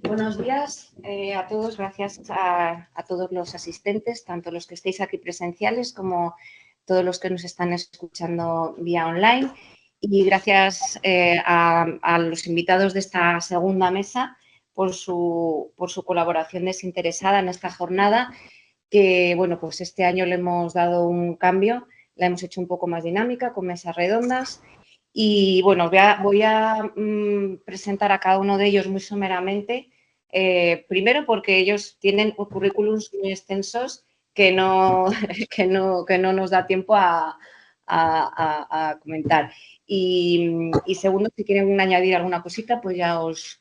Buenos días a todos, gracias a todos los asistentes, tanto los que estéis aquí presenciales como todos los que nos están escuchando vía online. Y gracias a los invitados de esta segunda mesa por su colaboración desinteresada en esta jornada, que bueno, pues este año le hemos dado un cambio, la hemos hecho un poco más dinámica, con mesas redondas. Y bueno, voy a presentar a cada uno de ellos muy someramente. Primero porque ellos tienen currículums muy extensos que no, que no nos da tiempo a comentar. Y segundo, si quieren añadir alguna cosita, pues ya os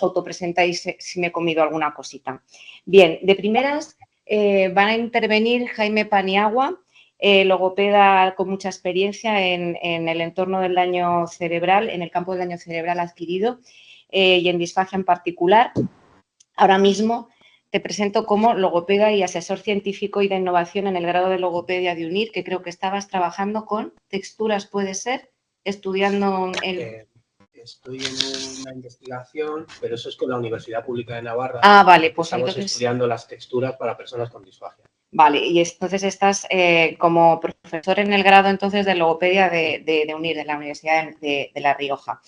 autopresentáis si me he comido alguna cosita. Bien, de primeras van a intervenir Jaime Paniagua, logopeda con mucha experiencia en el entorno del daño cerebral, en el campo del daño cerebral adquirido y en disfagia en particular. Ahora mismo te presento como logopeda y asesor científico y de innovación en el grado de logopedia de UNIR, que creo que estabas trabajando con texturas, ¿puede ser? Estudiando en... Estoy en una investigación, pero eso es con la Universidad Pública de Navarra. Ah, vale, pues estamos entonces... estudiando las texturas para personas con disfagia. Vale, y entonces estás como profesor en el grado entonces de logopedia de UNIR, de la Universidad de La Rioja.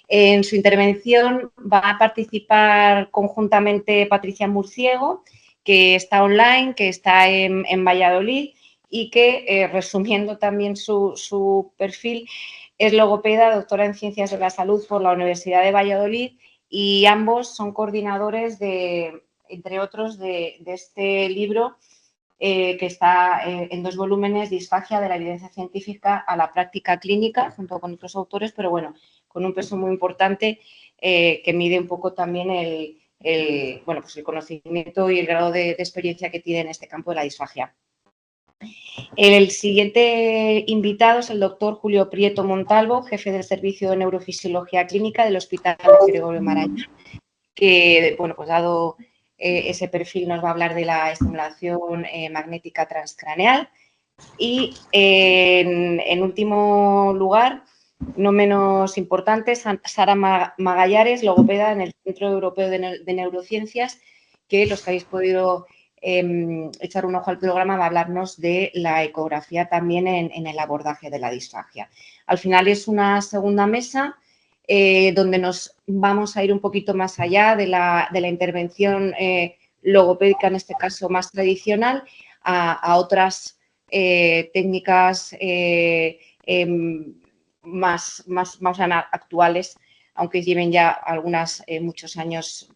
En su intervención va a participar conjuntamente Patricia Murciego, que está online, que está en Valladolid y que, resumiendo también su perfil, es logopeda, doctora en Ciencias de la Salud por la Universidad de Valladolid, y ambos son coordinadores entre otros, de este libro que está en 2 volúmenes, Disfagia de la evidencia científica a la práctica clínica, junto con otros autores, pero bueno, con un peso muy importante que mide un poco también el conocimiento y el grado de experiencia que tiene en este campo de la disfagia. El siguiente invitado es el doctor Julio Prieto Montalvo, jefe del Servicio de Neurofisiología Clínica del Hospital Gregorio Marañón, que, bueno, pues dado ese perfil nos va a hablar de la estimulación magnética transcraneal. Y en último lugar, no menos importante, Sara Magallares, logopeda en el Centro Europeo de Neurociencias, que los que habéis podido echar un ojo al programa va a hablarnos de la ecografía también en el abordaje de la disfagia. Al final es una segunda mesa donde nos vamos a ir un poquito más allá de la intervención logopédica, en este caso más tradicional, a otras técnicas más actuales, aunque lleven ya muchos años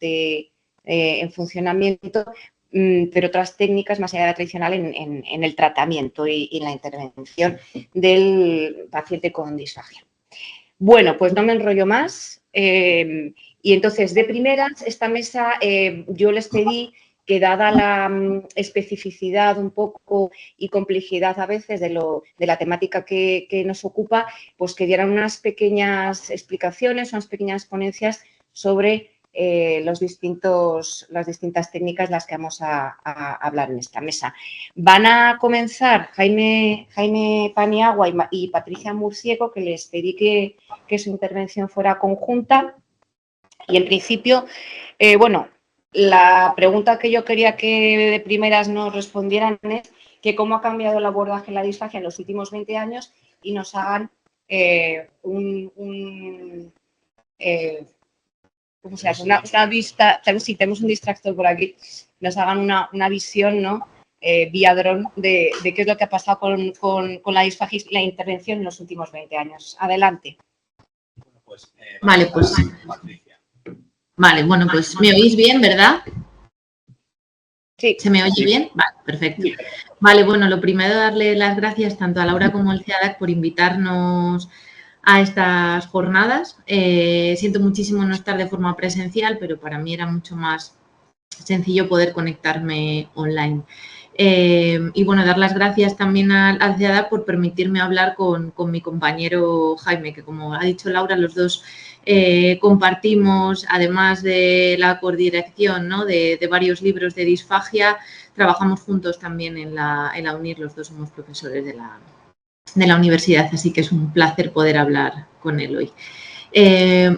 en funcionamiento, pero otras técnicas más allá de la tradicional en el tratamiento y en la intervención del paciente con disfagia. Bueno, pues no me enrollo más y entonces, de primeras, esta mesa yo les pedí que, dada la especificidad un poco y complejidad a veces de la temática que nos ocupa, pues que dieran unas pequeñas explicaciones, unas pequeñas ponencias sobre las distintas técnicas de las que vamos a hablar en esta mesa. Van a comenzar Jaime Paniagua y Patricia Murciego, que les pedí que su intervención fuera conjunta. Y en principio, bueno, la pregunta que yo quería que de primeras nos respondieran es que cómo ha cambiado el abordaje en la disfagia en los últimos 20 años y nos hagan ¿cómo se hace? Una vista, sí, tenemos un distractor por aquí, nos hagan una visión, ¿no? Vía dron de qué es lo que ha pasado con la disfagia y la intervención en los últimos 20 años. Adelante. Vale, pues... Vale, bueno, pues me oís bien, ¿verdad? Sí. ¿Se me oye bien? Vale, perfecto. Vale, bueno, lo primero, darle las gracias tanto a Laura como al CIADAC por invitarnos a estas jornadas. Siento muchísimo no estar de forma presencial, pero para mí era mucho más sencillo poder conectarme online. Y bueno, dar las gracias también al CIADAC por permitirme hablar con mi compañero Jaime, que como ha dicho Laura, los dos compartimos, además de la coordinación, ¿no?, de varios libros de disfagia, trabajamos juntos también en la UNIR, los dos somos profesores de la universidad, así que es un placer poder hablar con él hoy.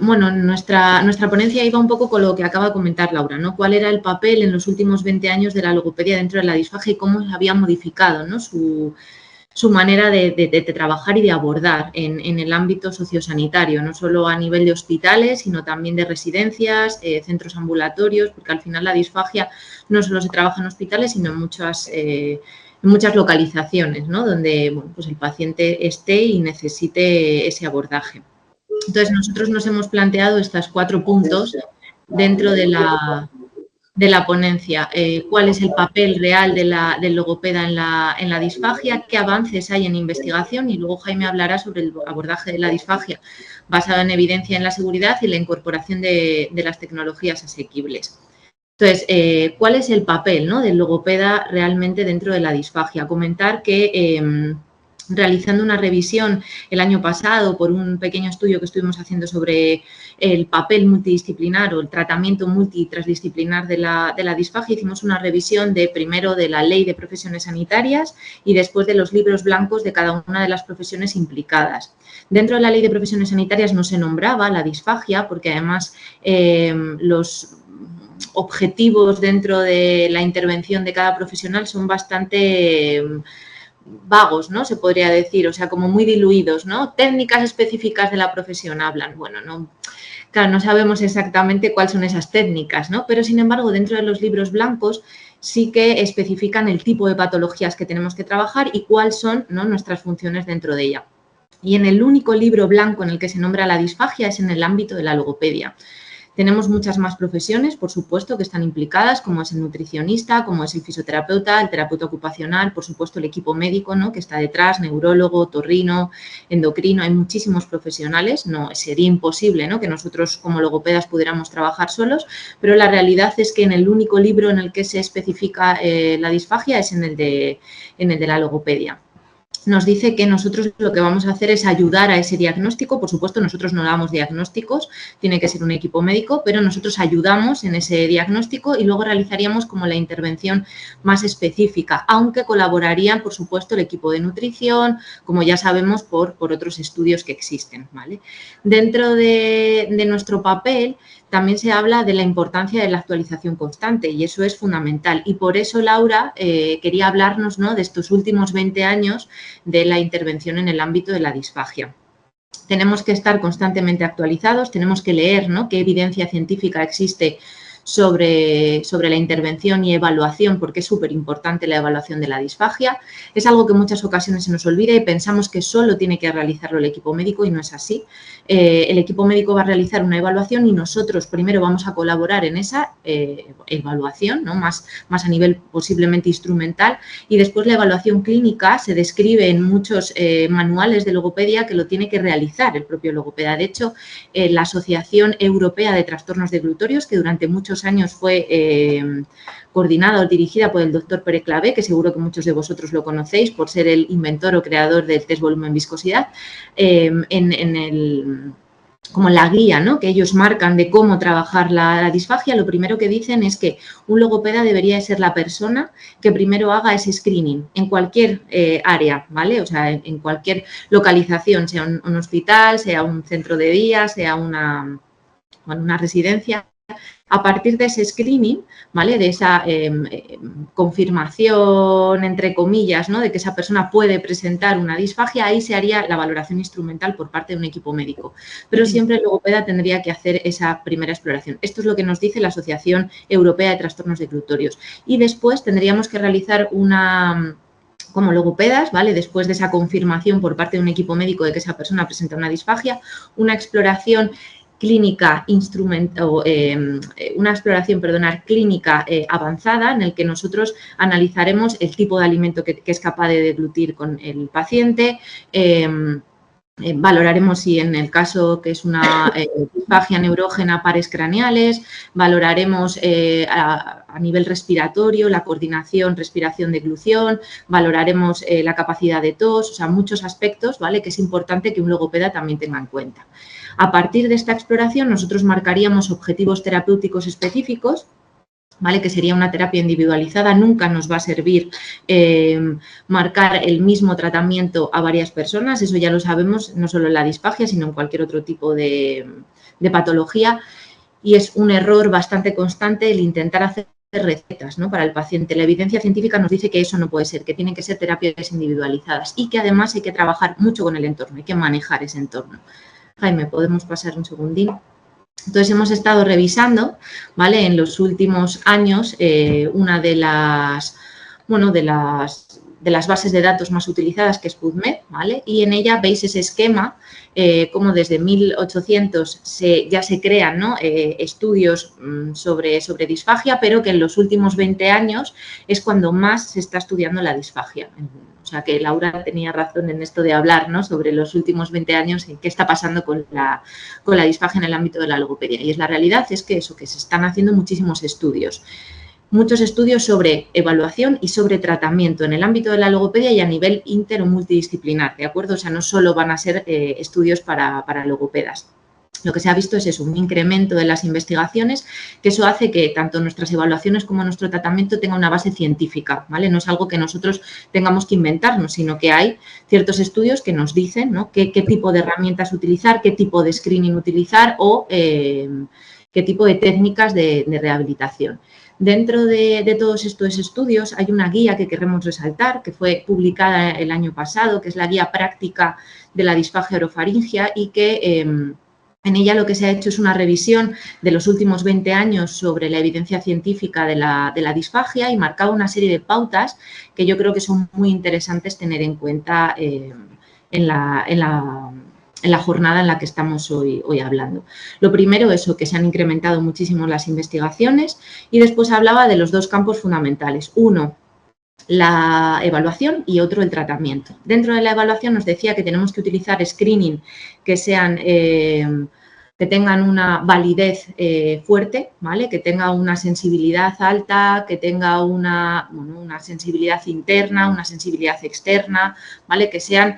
Bueno, nuestra ponencia iba un poco con lo que acaba de comentar Laura, ¿no? ¿Cuál era el papel en los últimos 20 años de la logopedia dentro de la disfagia y cómo se había modificado, ¿no? Su manera de trabajar y de abordar en el ámbito sociosanitario, no solo a nivel de hospitales, sino también de residencias, centros ambulatorios, porque al final la disfagia no solo se trabaja en hospitales, sino en muchas localizaciones, ¿no? Donde bueno, pues el paciente esté y necesite ese abordaje. Entonces, nosotros nos hemos planteado estos 4 puntos dentro de la ponencia. ¿Cuál es el papel real del logopeda en la disfagia? ¿Qué avances hay en investigación? Y luego Jaime hablará sobre el abordaje de la disfagia basado en evidencia en la seguridad y la incorporación de las tecnologías asequibles. Entonces, ¿cuál es el papel, ¿no?, del logopeda realmente dentro de la disfagia? Comentar que realizando una revisión el año pasado por un pequeño estudio que estuvimos haciendo sobre el papel multidisciplinar o el tratamiento multitransdisciplinar de la disfagia, hicimos una revisión primero de la Ley de Profesiones Sanitarias y después de los libros blancos de cada una de las profesiones implicadas. Dentro de la Ley de Profesiones Sanitarias no se nombraba la disfagia porque además los objetivos dentro de la intervención de cada profesional son bastante vagos, ¿no? Se podría decir, o sea, como muy diluidos, ¿no? Técnicas específicas de la profesión hablan. Bueno, no, claro, no sabemos exactamente cuáles son esas técnicas, ¿no? Pero, sin embargo, dentro de los libros blancos sí que especifican el tipo de patologías que tenemos que trabajar y cuáles son, ¿no?, nuestras funciones dentro de ella. Y en el único libro blanco en el que se nombra la disfagia es en el ámbito de la logopedia. Tenemos muchas más profesiones, por supuesto, que están implicadas, como es el nutricionista, como es el fisioterapeuta, el terapeuta ocupacional, por supuesto, el equipo médico, ¿no?, que está detrás, neurólogo, otorrino, endocrino, hay muchísimos profesionales. No sería imposible, ¿no?, que nosotros como logopedas pudiéramos trabajar solos, pero la realidad es que en el único libro en el que se especifica la disfagia es en el de la logopedia. Nos dice que nosotros lo que vamos a hacer es ayudar a ese diagnóstico. Por supuesto, nosotros no damos diagnósticos, tiene que ser un equipo médico, pero nosotros ayudamos en ese diagnóstico y luego realizaríamos como la intervención más específica, aunque colaboraría, por supuesto, el equipo de nutrición, como ya sabemos por otros estudios que existen, ¿vale? Dentro de nuestro papel también se habla de la importancia de la actualización constante y eso es fundamental. Y por eso Laura quería hablarnos, ¿no?, de estos últimos 20 años de la intervención en el ámbito de la disfagia. Tenemos que estar constantemente actualizados, tenemos que leer, ¿no?, qué evidencia científica existe sobre la intervención y evaluación, porque es súper importante la evaluación de la disfagia. Es algo que en muchas ocasiones se nos olvida y pensamos que solo tiene que realizarlo el equipo médico y no es así. El equipo médico va a realizar una evaluación y nosotros primero vamos a colaborar en esa evaluación, ¿no?, más a nivel posiblemente instrumental, y después la evaluación clínica se describe en muchos manuales de logopedia que lo tiene que realizar el propio logopeda. De hecho, la Asociación Europea de Trastornos Deglutorios, que durante muchos años fue coordinada o dirigida por el doctor Pere Clavé, que seguro que muchos de vosotros lo conocéis por ser el inventor o creador del test volumen viscosidad, como la guía, ¿no?, que ellos marcan de cómo trabajar la disfagia, lo primero que dicen es que un logopeda debería ser la persona que primero haga ese screening en cualquier área, ¿vale? O sea, en cualquier localización, sea un hospital, sea un centro de día, sea una residencia. A partir de ese screening, ¿vale?, de esa confirmación, entre comillas, ¿no?, de que esa persona puede presentar una disfagia, ahí se haría la valoración instrumental por parte de un equipo médico. Pero siempre el logopeda tendría que hacer esa primera exploración. Esto es lo que nos dice la Asociación Europea de Trastornos Deglutorios. Y después tendríamos que realizar como logopedas, ¿vale?, después de esa confirmación por parte de un equipo médico de que esa persona presenta una disfagia, una exploración clínica clínica avanzada en el que nosotros analizaremos el tipo de alimento que es capaz de deglutir con el paciente, valoraremos si en el caso que es una disfagia neurógena pares craneales, valoraremos a nivel respiratorio la coordinación respiración-deglución, valoraremos la capacidad de tos, o sea, muchos aspectos, ¿vale?, que es importante que un logopeda también tenga en cuenta. A partir de esta exploración nosotros marcaríamos objetivos terapéuticos específicos ¿vale? Que sería una terapia individualizada. Nunca nos va a servir marcar el mismo tratamiento a varias personas, eso ya lo sabemos, no solo en la disfagia, sino en cualquier otro tipo de patología. Y es un error bastante constante el intentar hacer recetas, ¿no?, para el paciente. La evidencia científica nos dice que eso no puede ser, que tienen que ser terapias individualizadas y que además hay que trabajar mucho con el entorno, hay que manejar ese entorno. Jaime, ¿podemos pasar un segundín? Entonces, hemos estado revisando, ¿vale?, en los últimos años una de las bases de datos más utilizadas, que es PubMed, ¿vale? Y en ella veis ese esquema, como desde 1800 ya se crean, ¿no?, estudios sobre disfagia, pero que en los últimos 20 años es cuando más se está estudiando la disfagia. O sea, que Laura tenía razón en esto de hablar, ¿no?, sobre los últimos 20 años y qué está pasando con la disfagia en el ámbito de la logopedia. Y la realidad es que eso, que se están haciendo muchísimos estudios sobre evaluación y sobre tratamiento en el ámbito de la logopedia y a nivel inter o multidisciplinar, ¿de acuerdo? O sea, no solo van a ser estudios para logopedas. Lo que se ha visto es eso, un incremento de las investigaciones, que eso hace que tanto nuestras evaluaciones como nuestro tratamiento tenga una base científica, ¿vale? No es algo que nosotros tengamos que inventarnos, sino que hay ciertos estudios que nos dicen, ¿no?, qué tipo de herramientas utilizar, qué tipo de screening utilizar o qué tipo de técnicas de rehabilitación. Dentro de todos estos estudios hay una guía que queremos resaltar, que fue publicada el año pasado, que es la guía práctica de la disfagia orofaringia y que en ella lo que se ha hecho es una revisión de los últimos 20 años sobre la evidencia científica de la disfagia y marcado una serie de pautas que yo creo que son muy interesantes tener en cuenta en la jornada en la que estamos hoy hablando. Lo primero, eso, que se han incrementado muchísimo las investigaciones, y después hablaba de los dos campos fundamentales. Uno, la evaluación, y otro, el tratamiento. Dentro de la evaluación nos decía que tenemos que utilizar screening que sean que tengan una validez fuerte, ¿vale?, que tenga una sensibilidad alta, que tenga una sensibilidad interna, una sensibilidad externa, ¿vale?, que sean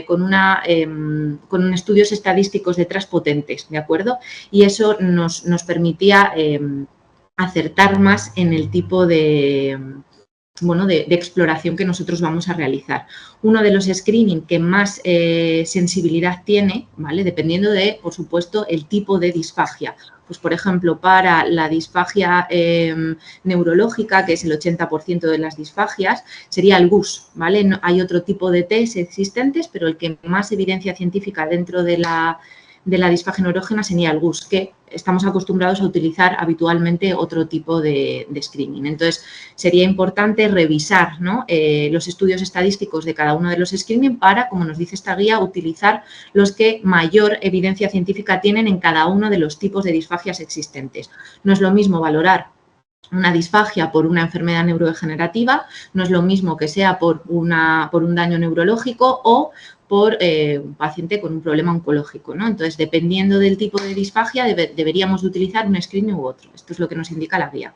con estudios estadísticos detrás potentes, ¿de acuerdo? Y eso nos permitía acertar más en el tipo de exploración que nosotros vamos a realizar. Uno de los screening que más sensibilidad tiene, ¿vale?, dependiendo de, por supuesto, el tipo de disfagia. Pues, por ejemplo, para la disfagia neurológica, que es el 80% de las disfagias, sería el GUS, ¿vale? No, hay otro tipo de test existentes, pero el que más evidencia científica dentro de la disfagia neurógena sería el GUS, que estamos acostumbrados a utilizar habitualmente otro tipo de screening. Entonces, sería importante revisar, ¿no?, los estudios estadísticos de cada uno de los screening para, como nos dice esta guía, utilizar los que mayor evidencia científica tienen en cada uno de los tipos de disfagias existentes. No es lo mismo valorar una disfagia por una enfermedad neurodegenerativa, no es lo mismo que sea por un daño neurológico o por un paciente con un problema oncológico, ¿no? Entonces, dependiendo del tipo de disfagia, deberíamos de utilizar un screening u otro. Esto es lo que nos indica la guía.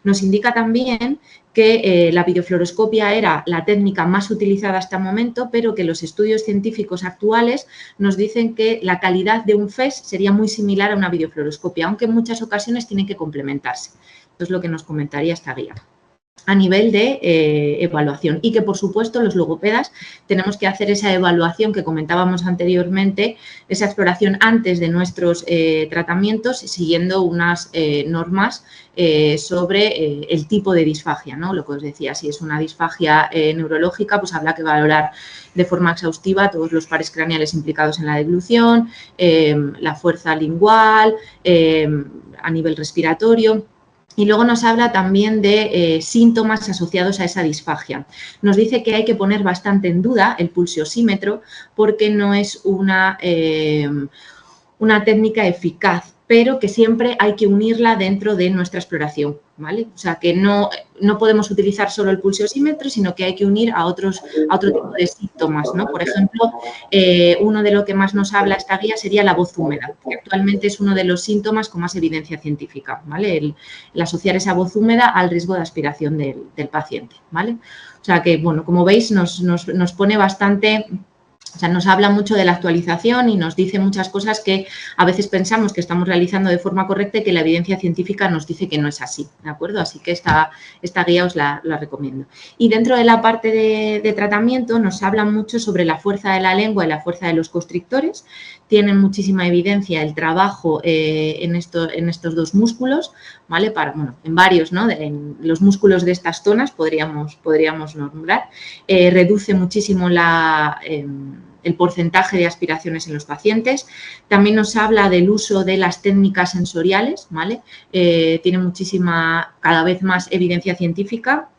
Nos indica también que la videofluoroscopia era la técnica más utilizada hasta el momento, pero que los estudios científicos actuales nos dicen que la calidad de un FES sería muy similar a una videofluoroscopia, aunque en muchas ocasiones tienen que complementarse. Esto es lo que nos comentaría esta guía a nivel de evaluación, y que, por supuesto, los logopedas tenemos que hacer esa evaluación que comentábamos anteriormente, esa exploración antes de nuestros tratamientos, siguiendo unas normas sobre el tipo de disfagia, ¿no? Lo que os decía, si es una disfagia neurológica, pues habrá que valorar de forma exhaustiva todos los pares craneales implicados en la deglución, la fuerza lingual, a nivel respiratorio. Y luego nos habla también de síntomas asociados a esa disfagia. Nos dice que hay que poner bastante en duda el pulsiosímetro porque no es una técnica eficaz, pero que siempre hay que unirla dentro de nuestra exploración, ¿vale? O sea, que no podemos utilizar solo el pulsiosímetro, sino que hay que unir a otro tipo de síntomas, ¿no? Por ejemplo, uno de lo que más nos habla esta guía sería la voz húmeda, que actualmente es uno de los síntomas con más evidencia científica, ¿vale? El asociar esa voz húmeda al riesgo de aspiración del paciente, ¿vale? O sea que, bueno, como veis, nos pone bastante O sea, nos habla mucho de la actualización y nos dice muchas cosas que a veces pensamos que estamos realizando de forma correcta y que la evidencia científica nos dice que no es así, ¿de acuerdo? Así que esta guía os la recomiendo. Y dentro de la parte de tratamiento nos habla mucho sobre la fuerza de la lengua y la fuerza de los constrictores. Tienen muchísima evidencia el trabajo en estos dos músculos, ¿vale? En varios, ¿no? En los músculos de estas zonas podríamos nombrar. Reduce muchísimo el porcentaje de aspiraciones en los pacientes. También nos habla del uso de las técnicas sensoriales, ¿vale? Tiene cada vez más evidencia científica.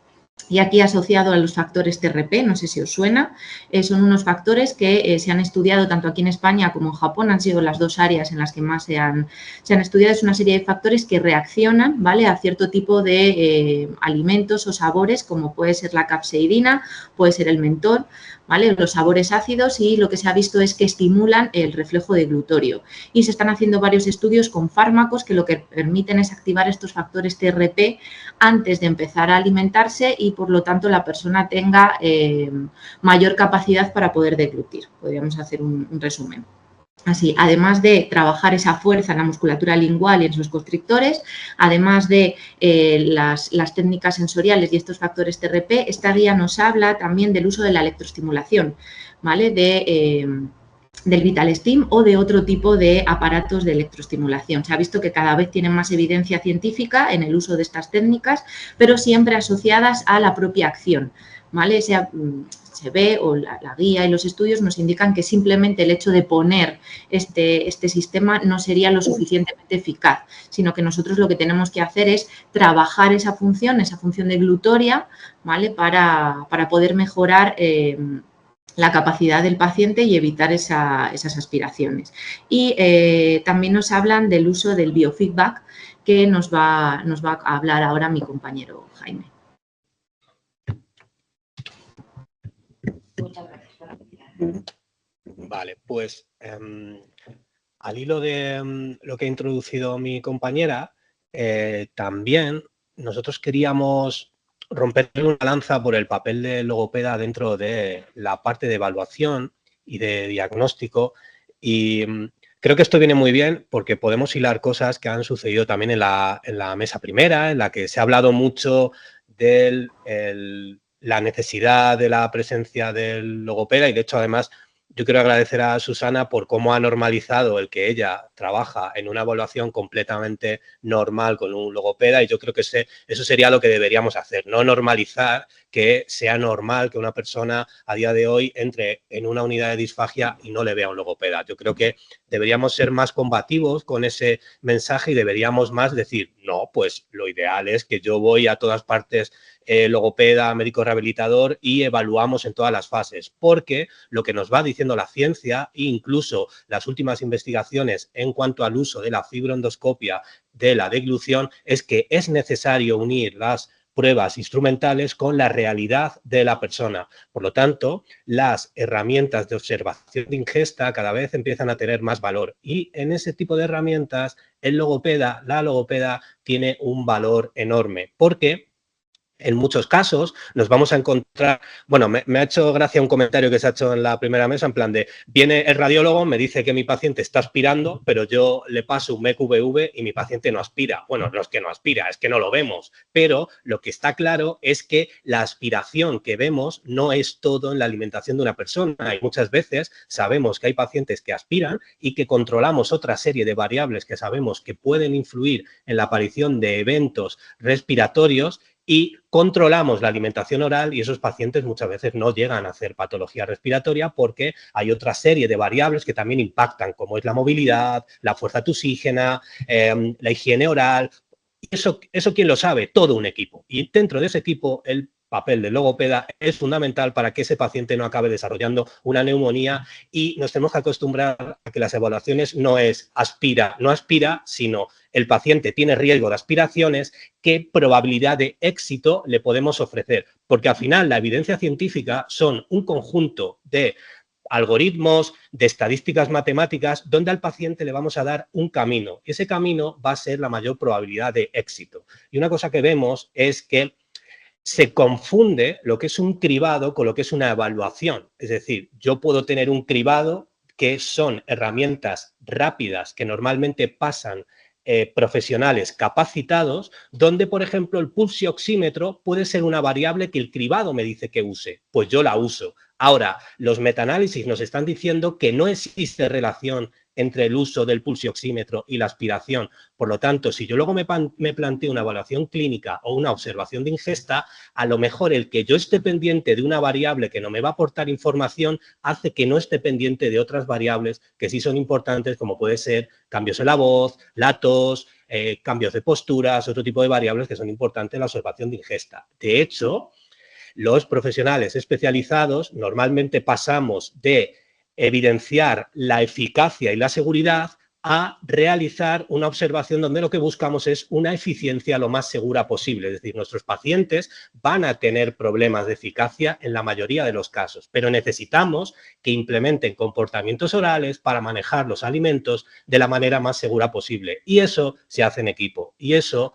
Y aquí asociado a los factores TRP, no sé si os suena, son unos factores que se han estudiado tanto aquí en España como en Japón, han sido las dos áreas en las que más se han estudiado. Es una serie de factores que reaccionan, ¿vale?, a cierto tipo de alimentos o sabores, como puede ser la capsaicina, puede ser el mentol, ¿vale?, los sabores ácidos, y lo que se ha visto es que estimulan el reflejo deglutorio. Y se están haciendo varios estudios con fármacos que lo que permiten es activar estos factores TRP antes de empezar a alimentarse y, por lo tanto, la persona tenga mayor capacidad para poder deglutir. Podríamos hacer un resumen. Así, además de trabajar esa fuerza en la musculatura lingual y en sus constrictores, además de las técnicas sensoriales y estos factores TRP, esta guía nos habla también del uso de la electroestimulación, ¿vale?, del Vital Steam o de otro tipo de aparatos de electroestimulación. Se ha visto que cada vez tienen más evidencia científica en el uso de estas técnicas, pero siempre asociadas a la propia acción, ¿vale? Se ve, o la guía y los estudios nos indican que simplemente el hecho de poner este sistema no sería lo suficientemente eficaz, sino que nosotros lo que tenemos que hacer es trabajar esa función deglutoria, ¿vale?, para poder mejorar la capacidad del paciente y evitar esas aspiraciones. Y también nos hablan del uso del biofeedback, que nos va a hablar ahora mi compañero Jaime. Muchas gracias. Vale, pues al hilo de lo que ha introducido mi compañera, también nosotros queríamos romper una lanza por el papel del logopeda dentro de la parte de evaluación y de diagnóstico, y creo que esto viene muy bien porque podemos hilar cosas que han sucedido también en la mesa primera, en la que se ha hablado mucho de la necesidad de la presencia del logopeda, y de hecho, además, yo quiero agradecer a Susana por cómo ha normalizado el que ella trabaja en una evaluación completamente normal con un logopeda, y yo creo que eso sería lo que deberíamos hacer, no normalizar que sea normal que una persona a día de hoy entre en una unidad de disfagia y no le vea un logopeda. Yo creo que deberíamos ser más combativos con ese mensaje y deberíamos más decir, no, pues lo ideal es que yo voy a todas partes, logopeda, médico rehabilitador, y evaluamos en todas las fases, porque lo que nos va diciendo la ciencia e incluso las últimas investigaciones en cuanto al uso de la fibroendoscopia, de la deglución, es que es necesario unir las pruebas instrumentales con la realidad de la persona. Por lo tanto, las herramientas de observación de ingesta cada vez empiezan a tener más valor, y en ese tipo de herramientas la logopeda tiene un valor enorme, porque en muchos casos nos vamos a encontrar, bueno, me ha hecho gracia un comentario que se ha hecho en la primera mesa, en plan de, viene el radiólogo, me dice que mi paciente está aspirando, pero yo le paso un MEQVV y mi paciente no aspira. Bueno, no es que no aspira, es que no lo vemos, pero lo que está claro es que la aspiración que vemos no es todo en la alimentación de una persona, y muchas veces sabemos que hay pacientes que aspiran y que controlamos otra serie de variables que sabemos que pueden influir en la aparición de eventos respiratorios, y controlamos la alimentación oral, y esos pacientes muchas veces no llegan a hacer patología respiratoria porque hay otra serie de variables que también impactan, como es la movilidad, la fuerza tusígena, la higiene oral. Eso ¿quién lo sabe? Todo un equipo. Y dentro de ese equipo, el papel del logopeda es fundamental para que ese paciente no acabe desarrollando una neumonía, y nos tenemos que acostumbrar a que las evaluaciones no es aspira, no aspira, sino el paciente tiene riesgo de aspiraciones, ¿qué probabilidad de éxito le podemos ofrecer? Porque al final la evidencia científica son un conjunto de algoritmos, de estadísticas matemáticas, donde al paciente le vamos a dar un camino, y ese camino va a ser la mayor probabilidad de éxito. Y una cosa que vemos es que se confunde lo que es un cribado con lo que es una evaluación. Es decir, yo puedo tener un cribado que son herramientas rápidas que normalmente pasan profesionales capacitados, donde, por ejemplo, el pulsioxímetro puede ser una variable que el cribado me dice que use. Pues yo la uso. Ahora, los metaanálisis nos están diciendo que no existe relación entre el uso del pulsioxímetro y la aspiración. Por lo tanto, si yo luego me planteo una evaluación clínica o una observación de ingesta, a lo mejor el que yo esté pendiente de una variable que no me va a aportar información hace que no esté pendiente de otras variables que sí son importantes, como puede ser cambios en la voz, la tos, cambios de posturas, otro tipo de variables que son importantes en la observación de ingesta. De hecho, los profesionales especializados normalmente pasamos de evidenciar la eficacia y la seguridad a realizar una observación donde lo que buscamos es una eficiencia lo más segura posible. Es decir, nuestros pacientes van a tener problemas de eficacia en la mayoría de los casos, pero necesitamos que implementen comportamientos orales para manejar los alimentos de la manera más segura posible. Y eso se hace en equipo. Y eso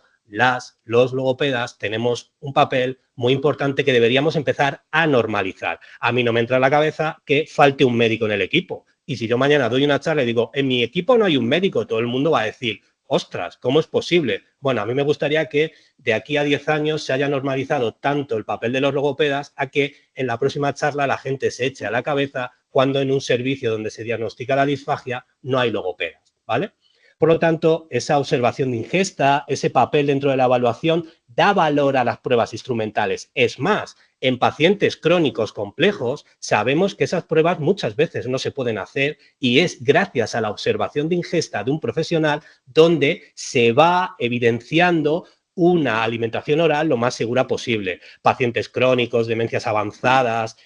los logopedas tenemos un papel muy importante que deberíamos empezar a normalizar. A mí no me entra en la cabeza que falte un médico en el equipo. Y si yo mañana doy una charla y digo, en mi equipo no hay un médico, todo el mundo va a decir, ostras, ¿cómo es posible? Bueno, a mí me gustaría que de aquí a 10 años se haya normalizado tanto el papel de los logopedas a que en la próxima charla la gente se eche a la cabeza cuando en un servicio donde se diagnostica la disfagia no hay logopedas, ¿vale? Por lo tanto, esa observación de ingesta, ese papel dentro de la evaluación, da valor a las pruebas instrumentales. Es más, en pacientes crónicos complejos, sabemos que esas pruebas muchas veces no se pueden hacer y es gracias a la observación de ingesta de un profesional donde se va evidenciando una alimentación oral lo más segura posible. Pacientes crónicos, demencias avanzadas.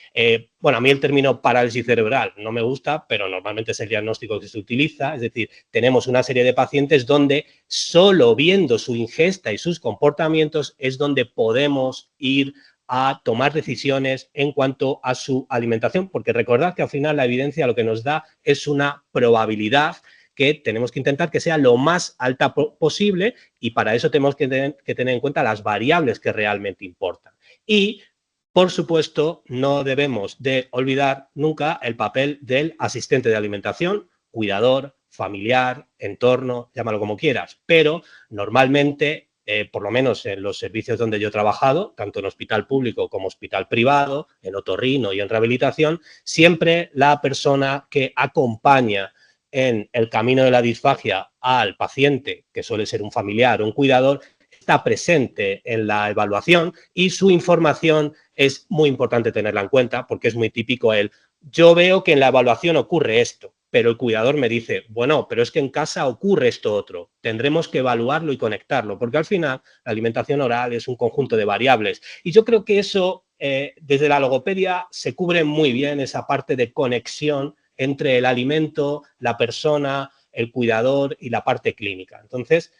Bueno, a mí el término parálisis cerebral no me gusta, pero normalmente es el diagnóstico que se utiliza. Es decir, tenemos una serie de pacientes donde solo viendo su ingesta y sus comportamientos es donde podemos ir a tomar decisiones en cuanto a su alimentación, porque recordad que al final la evidencia lo que nos da es una probabilidad que tenemos que intentar que sea lo más alta posible y para eso tenemos que tener en cuenta las variables que realmente importan. Y, por supuesto, no debemos de olvidar nunca el papel del asistente de alimentación, cuidador, familiar, entorno, llámalo como quieras, pero normalmente, por lo menos en los servicios donde yo he trabajado, tanto en hospital público como hospital privado, en otorrino y en rehabilitación, siempre la persona que acompaña en el camino de la disfagia al paciente, que suele ser un familiar o un cuidador, está presente en la evaluación y su información es muy importante tenerla en cuenta porque es muy típico yo veo que en la evaluación ocurre esto, pero el cuidador me dice, bueno, pero es que en casa ocurre esto otro, tendremos que evaluarlo y conectarlo, porque al final la alimentación oral es un conjunto de variables y yo creo que eso desde la logopedia se cubre muy bien esa parte de conexión entre el alimento, la persona, el cuidador y la parte clínica. Entonces,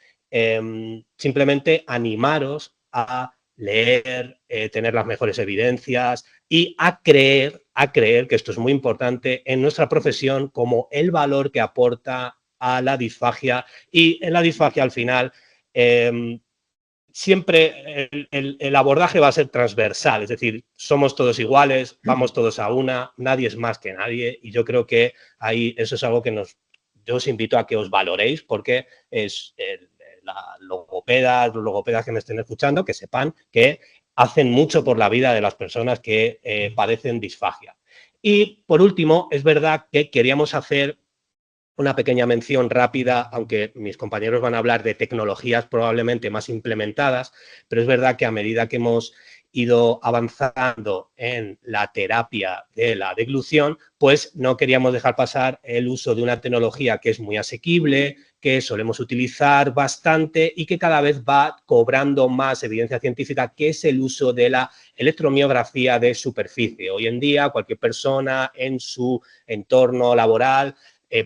simplemente animaros a leer, tener las mejores evidencias y a creer que esto es muy importante en nuestra profesión como el valor que aporta a la disfagia y en la disfagia al final siempre el abordaje va a ser transversal, es decir, somos todos iguales, vamos todos a una, nadie es más que nadie y yo creo que ahí eso es algo que yo os invito a que os valoréis porque es los logopedas que me estén escuchando, que sepan que hacen mucho por la vida de las personas que padecen disfagia. Y por último, es verdad que queríamos hacer una pequeña mención rápida, aunque mis compañeros van a hablar de tecnologías probablemente más implementadas, pero es verdad que a medida que hemos ido avanzando en la terapia de la deglución, pues no queríamos dejar pasar el uso de una tecnología que es muy asequible, que solemos utilizar bastante y que cada vez va cobrando más evidencia científica, que es el uso de la electromiografía de superficie. Hoy en día, cualquier persona en su entorno laboral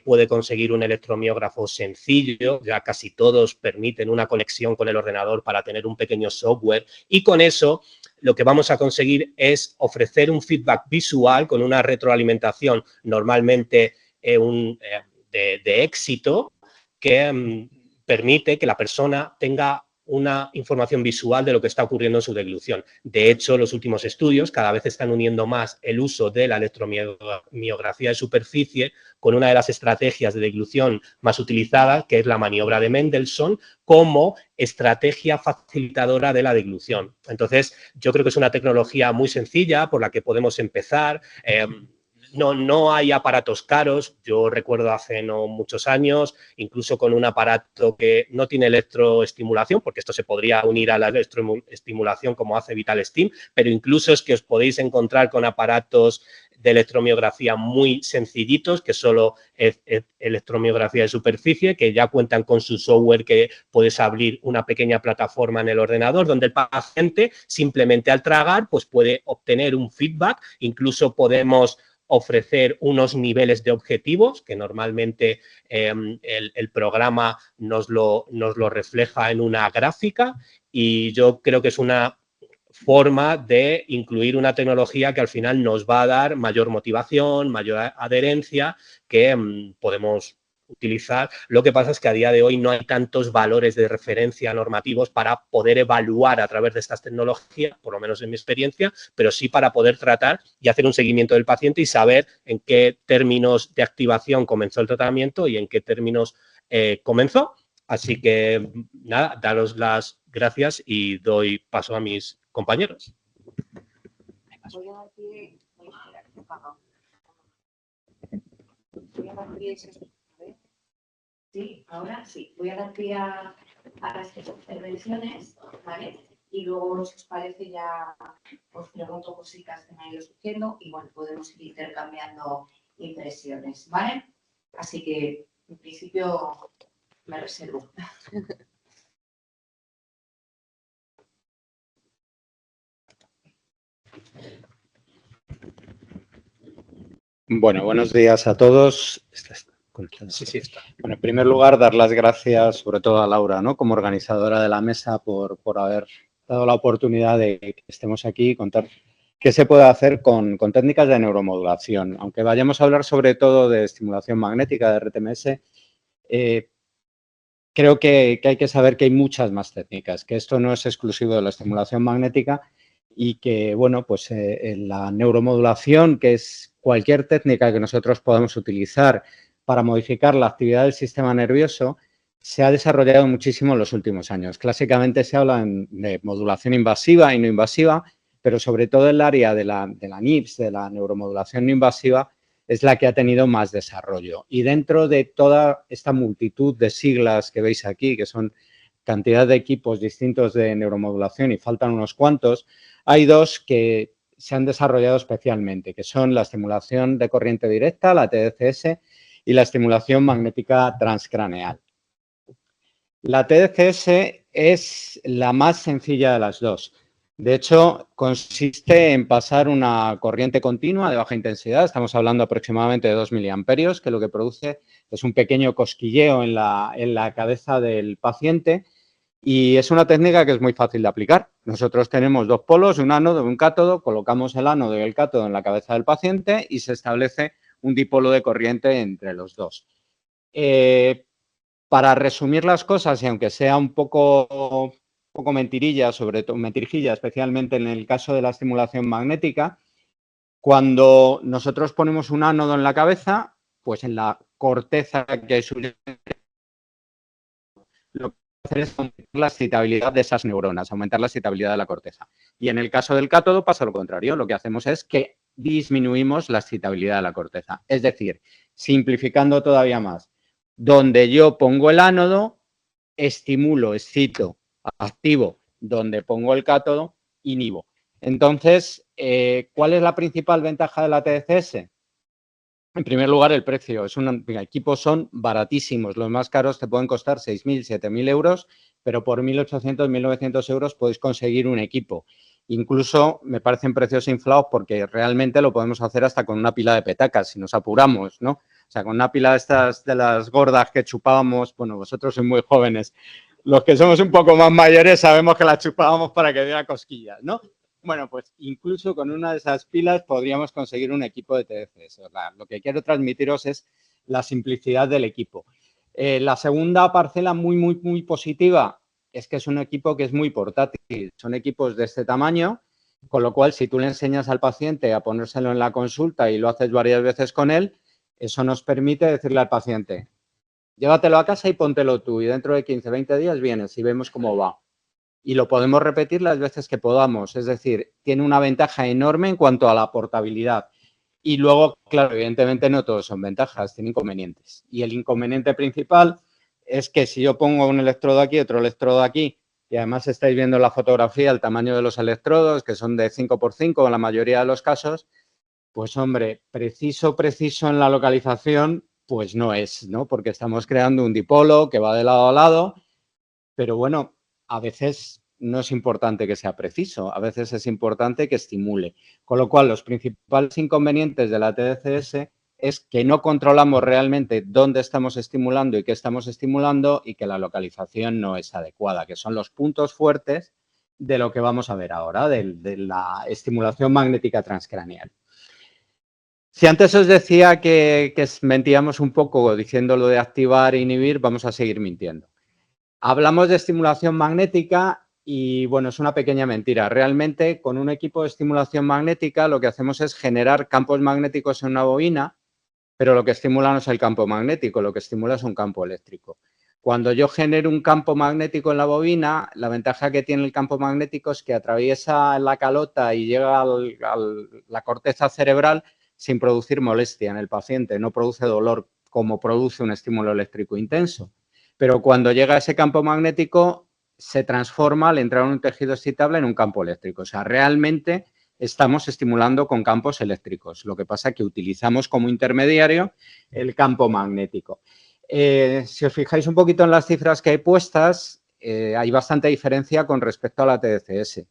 puede conseguir un electromiógrafo sencillo, ya casi todos permiten una conexión con el ordenador para tener un pequeño software y con eso lo que vamos a conseguir es ofrecer un feedback visual con una retroalimentación normalmente de éxito que permite que la persona tenga una información visual de lo que está ocurriendo en su deglución. De hecho, los últimos estudios cada vez están uniendo más el uso de la electromiografía de superficie con una de las estrategias de deglución más utilizadas, que es la maniobra de Mendelssohn, como estrategia facilitadora de la deglución. Entonces, yo creo que es una tecnología muy sencilla por la que podemos empezar. No hay aparatos caros. Yo recuerdo hace no muchos años, incluso con un aparato que no tiene electroestimulación, porque esto se podría unir a la electroestimulación como hace Vital Steam, pero incluso es que os podéis encontrar con aparatos de electromiografía muy sencillitos, que solo es electromiografía de superficie, que ya cuentan con su software, que puedes abrir una pequeña plataforma en el ordenador donde el paciente simplemente al tragar pues puede obtener un feedback. Incluso podemos ofrecer unos niveles de objetivos que normalmente el programa nos lo refleja en una gráfica, y yo creo que es una forma de incluir una tecnología que al final nos va a dar mayor motivación, mayor adherencia, que podemos utilizar. Lo que pasa es que a día de hoy no hay tantos valores de referencia normativos para poder evaluar a través de estas tecnologías, por lo menos en mi experiencia, pero sí para poder tratar y hacer un seguimiento del paciente y saber en qué términos de activación comenzó el tratamiento y en qué términos comenzó. Así que, nada, daros las gracias y doy paso a mis compañeros. Voy a dar pie. Voy a dar pie. Sí, ahora sí. Voy a dar pie a las intervenciones, ¿vale? Y luego, si os parece, ya os pregunto cositas que me han ido surgiendo y, bueno, podemos ir intercambiando impresiones, ¿vale? Así que, en principio, me reservo. Bueno, buenos días a todos. Sí, está. Bueno, en primer lugar, dar las gracias sobre todo a Laura, ¿no?, como organizadora de la mesa, por haber dado la oportunidad de que estemos aquí y contar qué se puede hacer con técnicas de neuromodulación. Aunque vayamos a hablar sobre todo de estimulación magnética, de RTMS, creo que hay que saber que hay muchas más técnicas, que esto no es exclusivo de la estimulación magnética y que, bueno, pues la neuromodulación, que es cualquier técnica que nosotros podamos utilizar para modificar la actividad del sistema nervioso, se ha desarrollado muchísimo en los últimos años. Clásicamente se habla de modulación invasiva y no invasiva, pero sobre todo el área de la NIPS, de la neuromodulación no invasiva, es la que ha tenido más desarrollo. Y dentro de toda esta multitud de siglas que veis aquí, que son cantidad de equipos distintos de neuromodulación y faltan unos cuantos, hay dos que se han desarrollado especialmente, que son la estimulación de corriente directa, la TDCS, y la estimulación magnética transcraneal. La TDCS es la más sencilla de las dos. De hecho, consiste en pasar una corriente continua de baja intensidad, estamos hablando aproximadamente de 2 miliamperios, que lo que produce es un pequeño cosquilleo en la cabeza del paciente, y es una técnica que es muy fácil de aplicar. Nosotros tenemos dos polos, un ánodo y un cátodo, colocamos el ánodo y el cátodo en la cabeza del paciente y se establece un dipolo de corriente entre los dos. Para resumir las cosas, y aunque sea un poco mentirilla, sobre todo mentirijilla, especialmente en el caso de la estimulación magnética, cuando nosotros ponemos un ánodo en la cabeza, pues en la corteza que hay lo que hacer es aumentar la excitabilidad de esas neuronas, aumentar la excitabilidad de la corteza. Y en el caso del cátodo pasa lo contrario, lo que hacemos es que disminuimos la excitabilidad de la corteza. Es decir, simplificando todavía más, donde yo pongo el ánodo, estimulo, excito, activo. Donde pongo el cátodo, inhibo. Entonces, ¿cuál es la principal ventaja de la TDCS? En primer lugar, el precio. Equipos son baratísimos. Los más caros te pueden costar 6.000, 7.000 euros, pero por 1.800, 1.900 euros podéis conseguir un equipo. Incluso me parecen precios inflados porque realmente lo podemos hacer hasta con una pila de petacas, si nos apuramos, ¿no? O sea, con una pila de las gordas que chupábamos, bueno, vosotros sois muy jóvenes. Los que somos un poco más mayores sabemos que las chupábamos para que diera cosquillas, ¿no? Bueno, pues incluso con una de esas pilas podríamos conseguir un equipo de TDCS. Lo que quiero transmitiros es la simplicidad del equipo. La segunda parcela muy positiva, es que es un equipo que es muy portátil. Son equipos de este tamaño, con lo cual, si tú le enseñas al paciente a ponérselo en la consulta y lo haces varias veces con él, eso nos permite decirle al paciente, llévatelo a casa y póntelo tú y dentro de 15, 20 días vienes y vemos cómo va. Y lo podemos repetir las veces que podamos. Es decir, tiene una ventaja enorme en cuanto a la portabilidad. Y luego, claro, evidentemente no todos son ventajas, tienen inconvenientes. Y el inconveniente principal es que si yo pongo un electrodo aquí, otro electrodo aquí, y además estáis viendo en la fotografía el tamaño de los electrodos, que son de 5x5 en la mayoría de los casos, pues hombre, preciso en la localización, pues no es, ¿no? Porque estamos creando un dipolo que va de lado a lado, pero bueno, a veces no es importante que sea preciso, a veces es importante que estimule. Con lo cual, los principales inconvenientes de la TDCS es que no controlamos realmente dónde estamos estimulando y qué estamos estimulando y que la localización no es adecuada, que son los puntos fuertes de lo que vamos a ver ahora, de la estimulación magnética transcraneal. Si antes os decía que mentíamos un poco diciendo lo de activar e inhibir, vamos a seguir mintiendo. Hablamos de estimulación magnética y, bueno, es una pequeña mentira. Realmente, con un equipo de estimulación magnética lo que hacemos es generar campos magnéticos en una bobina, pero lo que estimula no es el campo magnético, lo que estimula es un campo eléctrico. Cuando yo genero un campo magnético en la bobina, la ventaja que tiene el campo magnético es que atraviesa la calota y llega a la corteza cerebral sin producir molestia en el paciente, no produce dolor como produce un estímulo eléctrico intenso. Pero cuando llega a ese campo magnético, se transforma al entrar en un tejido excitable en un campo eléctrico. O sea, realmente estamos estimulando con campos eléctricos. Lo que pasa es que utilizamos como intermediario el campo magnético. Si os fijáis un poquito en las cifras que hay puestas, hay bastante diferencia con respecto a la TDCS.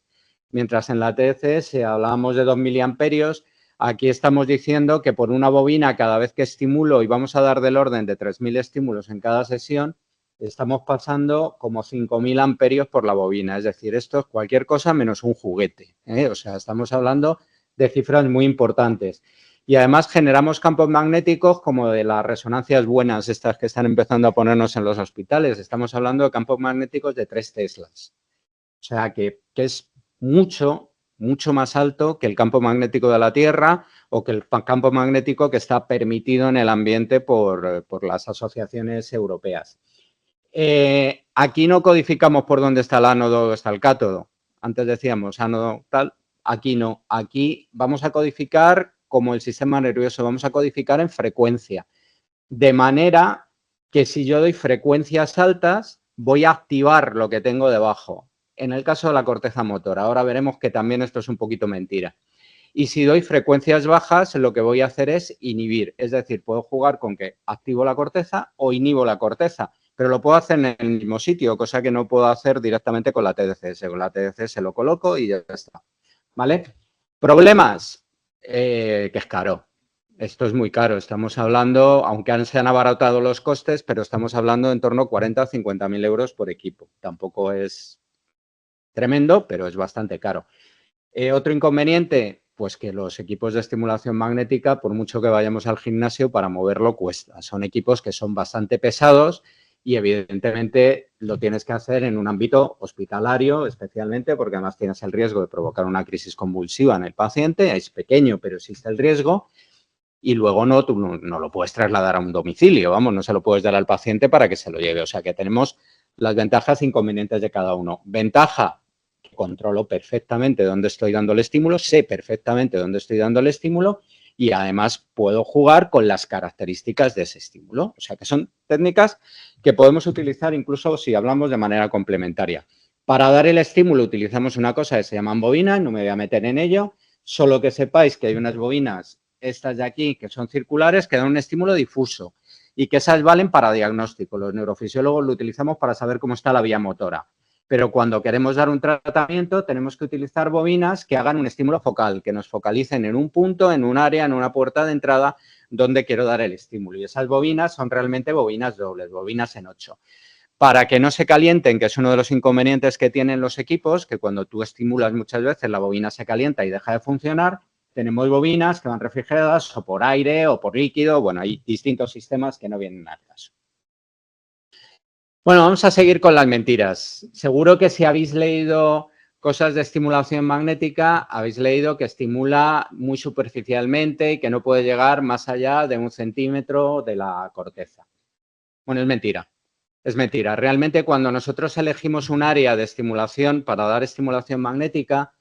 Mientras en la TDCS hablábamos de 2 miliamperios, aquí estamos diciendo que por una bobina cada vez que estimulo y vamos a dar del orden de 3.000 estímulos en cada sesión, estamos pasando como 5.000 amperios por la bobina. Es decir, esto es cualquier cosa menos un juguete, ¿eh? O sea, estamos hablando de cifras muy importantes. Y además generamos campos magnéticos como de las resonancias buenas, estas que están empezando a ponernos en los hospitales. Estamos hablando de campos magnéticos de 3 teslas. O sea, que es mucho más alto que el campo magnético de la Tierra o que el campo magnético que está permitido en el ambiente por las asociaciones europeas. Aquí no codificamos por dónde está el ánodo o está el cátodo. Antes decíamos ánodo tal, aquí no. Aquí vamos a codificar como el sistema nervioso, vamos a codificar en frecuencia. De manera que si yo doy frecuencias altas, voy a activar lo que tengo debajo. En el caso de la corteza motora, ahora veremos que también esto es un poquito mentira. Y si doy frecuencias bajas, lo que voy a hacer es inhibir. Es decir, puedo jugar con que activo la corteza o inhibo la corteza, pero lo puedo hacer en el mismo sitio, cosa que no puedo hacer directamente con la TDCS. Con la TDCS lo coloco y ya está. ¿Vale? Problemas, que es caro. Esto es muy caro. Estamos hablando, aunque se han abaratado los costes, pero estamos hablando en torno a 40 o 50.000 euros por equipo. Tampoco es tremendo, pero es bastante caro. Otro inconveniente, pues que los equipos de estimulación magnética, por mucho que vayamos al gimnasio, para moverlo cuesta. Son equipos que son bastante pesados y evidentemente lo tienes que hacer en un ámbito hospitalario, especialmente porque además tienes el riesgo de provocar una crisis convulsiva en el paciente. Es pequeño, pero existe el riesgo. Y luego tú no lo puedes trasladar a un domicilio, vamos, no se lo puedes dar al paciente para que se lo lleve. O sea que tenemos las ventajas e inconvenientes de cada uno. Ventaja, que controlo perfectamente dónde estoy dando el estímulo, sé perfectamente dónde estoy dando el estímulo y además puedo jugar con las características de ese estímulo. O sea que son técnicas que podemos utilizar incluso si hablamos de manera complementaria. Para dar el estímulo utilizamos una cosa que se llaman bobinas, no me voy a meter en ello, solo que sepáis que hay unas bobinas, estas de aquí, que son circulares, que dan un estímulo difuso y que esas valen para diagnóstico. Los neurofisiólogos lo utilizamos para saber cómo está la vía motora. Pero cuando queremos dar un tratamiento tenemos que utilizar bobinas que hagan un estímulo focal, que nos focalicen en un punto, en un área, en una puerta de entrada donde quiero dar el estímulo. Y esas bobinas son realmente bobinas dobles, bobinas en 8. Para que no se calienten, que es uno de los inconvenientes que tienen los equipos, que cuando tú estimulas muchas veces la bobina se calienta y deja de funcionar, tenemos bobinas que van refrigeradas o por aire o por líquido. Bueno, hay distintos sistemas que no vienen al caso. Bueno, vamos a seguir con las mentiras. Seguro que si habéis leído cosas de estimulación magnética, habéis leído que estimula muy superficialmente y que no puede llegar más allá de 1 centímetro de la corteza. Bueno, es mentira. Es mentira. Realmente, cuando nosotros elegimos un área de estimulación para dar estimulación magnética,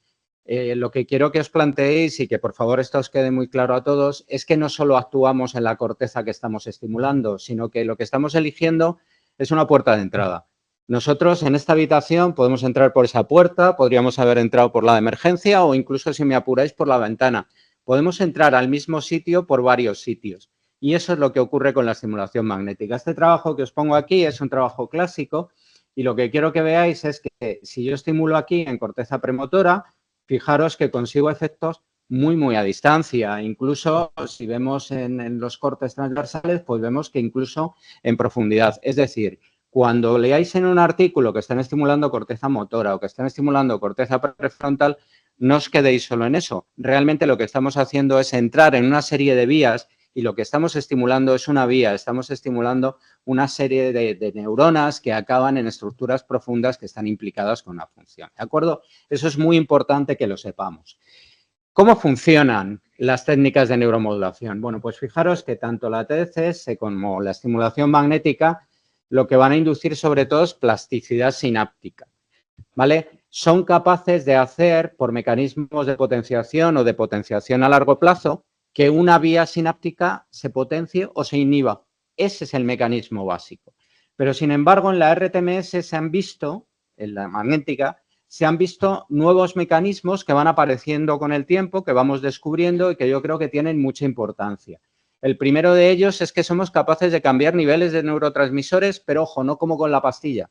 lo que quiero que os planteéis y que por favor esto os quede muy claro a todos es que no solo actuamos en la corteza que estamos estimulando, sino que lo que estamos eligiendo es una puerta de entrada. Nosotros en esta habitación podemos entrar por esa puerta, podríamos haber entrado por la de emergencia o incluso, si me apuráis, por la ventana. Podemos entrar al mismo sitio por varios sitios. Y eso es lo que ocurre con la estimulación magnética. Este trabajo que os pongo aquí es un trabajo clásico y lo que quiero que veáis es que si yo estimulo aquí en corteza premotora, fijaros que consigo efectos muy a distancia. Incluso si vemos en los cortes transversales, pues vemos que incluso en profundidad. Es decir, cuando leáis en un artículo que están estimulando corteza motora o que están estimulando corteza prefrontal, no os quedéis solo en eso. Realmente lo que estamos haciendo es entrar en una serie de vías y lo que estamos estimulando es una vía. Estamos estimulando una serie de neuronas que acaban en estructuras profundas que están implicadas con una función. ¿De acuerdo? Eso es muy importante que lo sepamos. ¿Cómo funcionan las técnicas de neuromodulación? Bueno, pues fijaros que tanto la TDCS como la estimulación magnética lo que van a inducir sobre todo es plasticidad sináptica, ¿vale? Son capaces de hacer, por mecanismos de potenciación o de potenciación a largo plazo, que una vía sináptica se potencie o se inhiba. Ese es el mecanismo básico. Pero, sin embargo, en la RTMS se han visto, en la magnética, se han visto nuevos mecanismos que van apareciendo con el tiempo, que vamos descubriendo y que yo creo que tienen mucha importancia. El primero de ellos es que somos capaces de cambiar niveles de neurotransmisores, pero ojo, no como con la pastilla.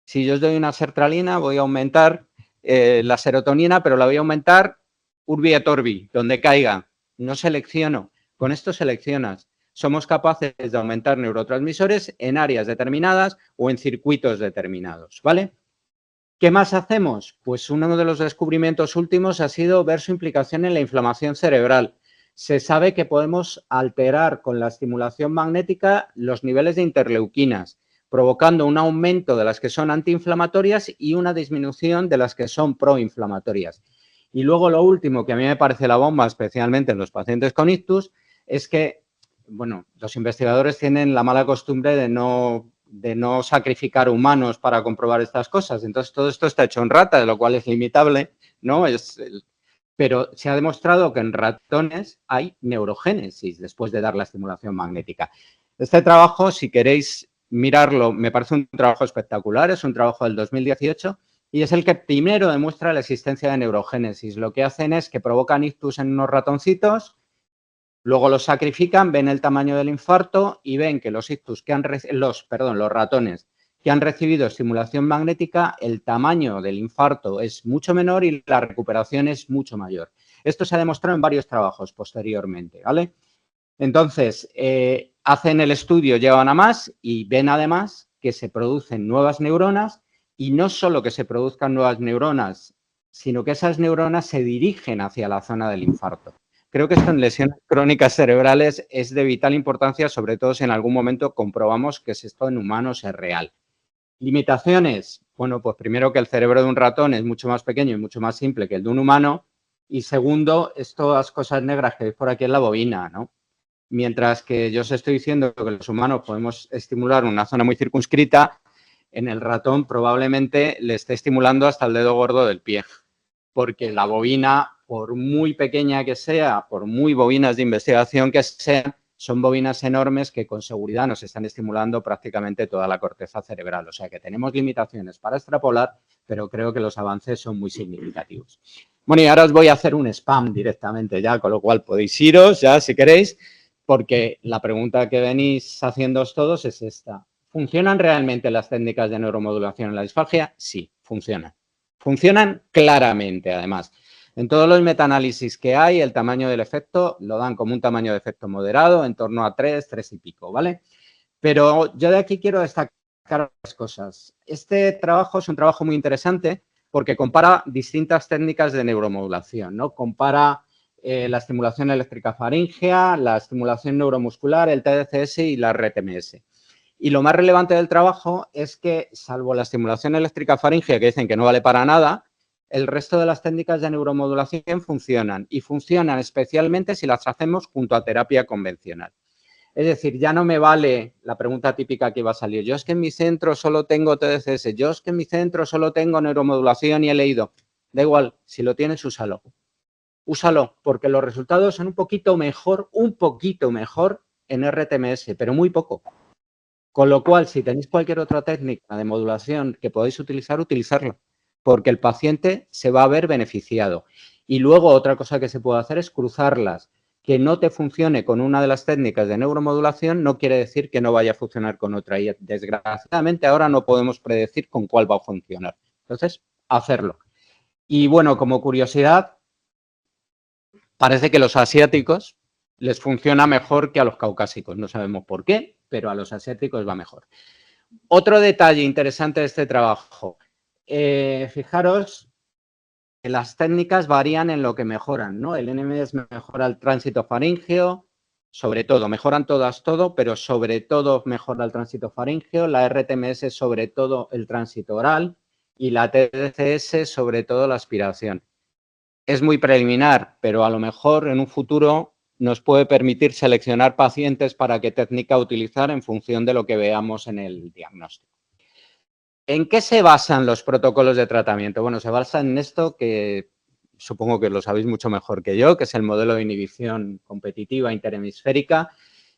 Si yo os doy una sertralina, voy a aumentar la serotonina, pero la voy a aumentar urbi et orbi, donde caiga. No selecciono. Con esto seleccionas. Somos capaces de aumentar neurotransmisores en áreas determinadas o en circuitos determinados, ¿vale? ¿Qué más hacemos? Pues uno de los descubrimientos últimos ha sido ver su implicación en la inflamación cerebral. Se sabe que podemos alterar con la estimulación magnética los niveles de interleuquinas, provocando un aumento de las que son antiinflamatorias y una disminución de las que son proinflamatorias. Y luego lo último, que a mí me parece la bomba, especialmente en los pacientes con ictus, es que, bueno, los investigadores tienen la mala costumbre de no sacrificar humanos para comprobar estas cosas. Entonces, todo esto está hecho en rata, de lo cual es limitable, ¿no? Pero se ha demostrado que en ratones hay neurogénesis después de dar la estimulación magnética. Este trabajo, si queréis mirarlo, me parece un trabajo espectacular, es un trabajo del 2018 y es el que primero demuestra la existencia de neurogénesis. Lo que hacen es que provocan ictus en unos ratoncitos, luego los sacrifican, ven el tamaño del infarto y ven que los ratones que han recibido estimulación magnética, el tamaño del infarto es mucho menor y la recuperación es mucho mayor. Esto se ha demostrado en varios trabajos posteriormente, ¿vale? Entonces, hacen el estudio, llevan a más y ven además que se producen nuevas neuronas y no solo que se produzcan nuevas neuronas, sino que esas neuronas se dirigen hacia la zona del infarto. Creo que esto en lesiones crónicas cerebrales es de vital importancia, sobre todo si en algún momento comprobamos que esto en humanos es real. ¿Limitaciones? Bueno, pues primero que el cerebro de un ratón es mucho más pequeño y mucho más simple que el de un humano. Y segundo, estas cosas negras que veis por aquí en la bobina, ¿no? Mientras que yo os estoy diciendo que los humanos podemos estimular una zona muy circunscrita, en el ratón probablemente le esté estimulando hasta el dedo gordo del pie. Porque la bobina, por muy pequeña que sea, por muy bobinas de investigación que sean, son bobinas enormes que con seguridad nos están estimulando prácticamente toda la corteza cerebral. O sea que tenemos limitaciones para extrapolar, pero creo que los avances son muy significativos. Bueno, y ahora os voy a hacer un spam directamente ya, con lo cual podéis iros ya si queréis, porque la pregunta que venís haciéndoos todos es esta. ¿Funcionan realmente las técnicas de neuromodulación en la disfagia? Sí, funcionan. Funcionan claramente, además. En todos los metaanálisis que hay, el tamaño del efecto lo dan como un tamaño de efecto moderado, en torno a 3 y pico, ¿vale? Pero yo de aquí quiero destacar varias cosas. Este trabajo es un trabajo muy interesante porque compara distintas técnicas de neuromodulación, ¿no? Compara la estimulación eléctrica faríngea, la estimulación neuromuscular, el TDCS y la RTMS. Y lo más relevante del trabajo es que, salvo la estimulación eléctrica faríngea, que dicen que no vale para nada, el resto de las técnicas de neuromodulación funcionan y funcionan especialmente si las hacemos junto a terapia convencional. Es decir, ya no me vale la pregunta típica que iba a salir. Yo es que en mi centro solo tengo TDCS, yo es que en mi centro solo tengo neuromodulación y he leído. Da igual, si lo tienes, úsalo. Úsalo, porque los resultados son un poquito mejor en RTMS, pero muy poco. Con lo cual, si tenéis cualquier otra técnica de modulación que podáis utilizar, utilizarla, porque el paciente se va a ver beneficiado. Y luego otra cosa que se puede hacer es cruzarlas. Que no te funcione con una de las técnicas de neuromodulación no quiere decir que no vaya a funcionar con otra. Y desgraciadamente ahora no podemos predecir con cuál va a funcionar. Entonces, hacerlo. Y bueno, como curiosidad, parece que a los asiáticos les funciona mejor que a los caucásicos. No sabemos por qué, pero a los asiáticos va mejor. Otro detalle interesante de este trabajo. Fijaros que las técnicas varían en lo que mejoran, ¿no? El NMS mejora el tránsito faríngeo, sobre todo, mejoran todas todo, pero sobre todo mejora el tránsito faríngeo, la RTMS sobre todo el tránsito oral y la TDCS sobre todo la aspiración. Es muy preliminar, pero a lo mejor en un futuro nos puede permitir seleccionar pacientes para qué técnica utilizar en función de lo que veamos en el diagnóstico. ¿En qué se basan los protocolos de tratamiento? Bueno, se basan en esto que supongo que lo sabéis mucho mejor que yo, que es el modelo de inhibición competitiva interhemisférica.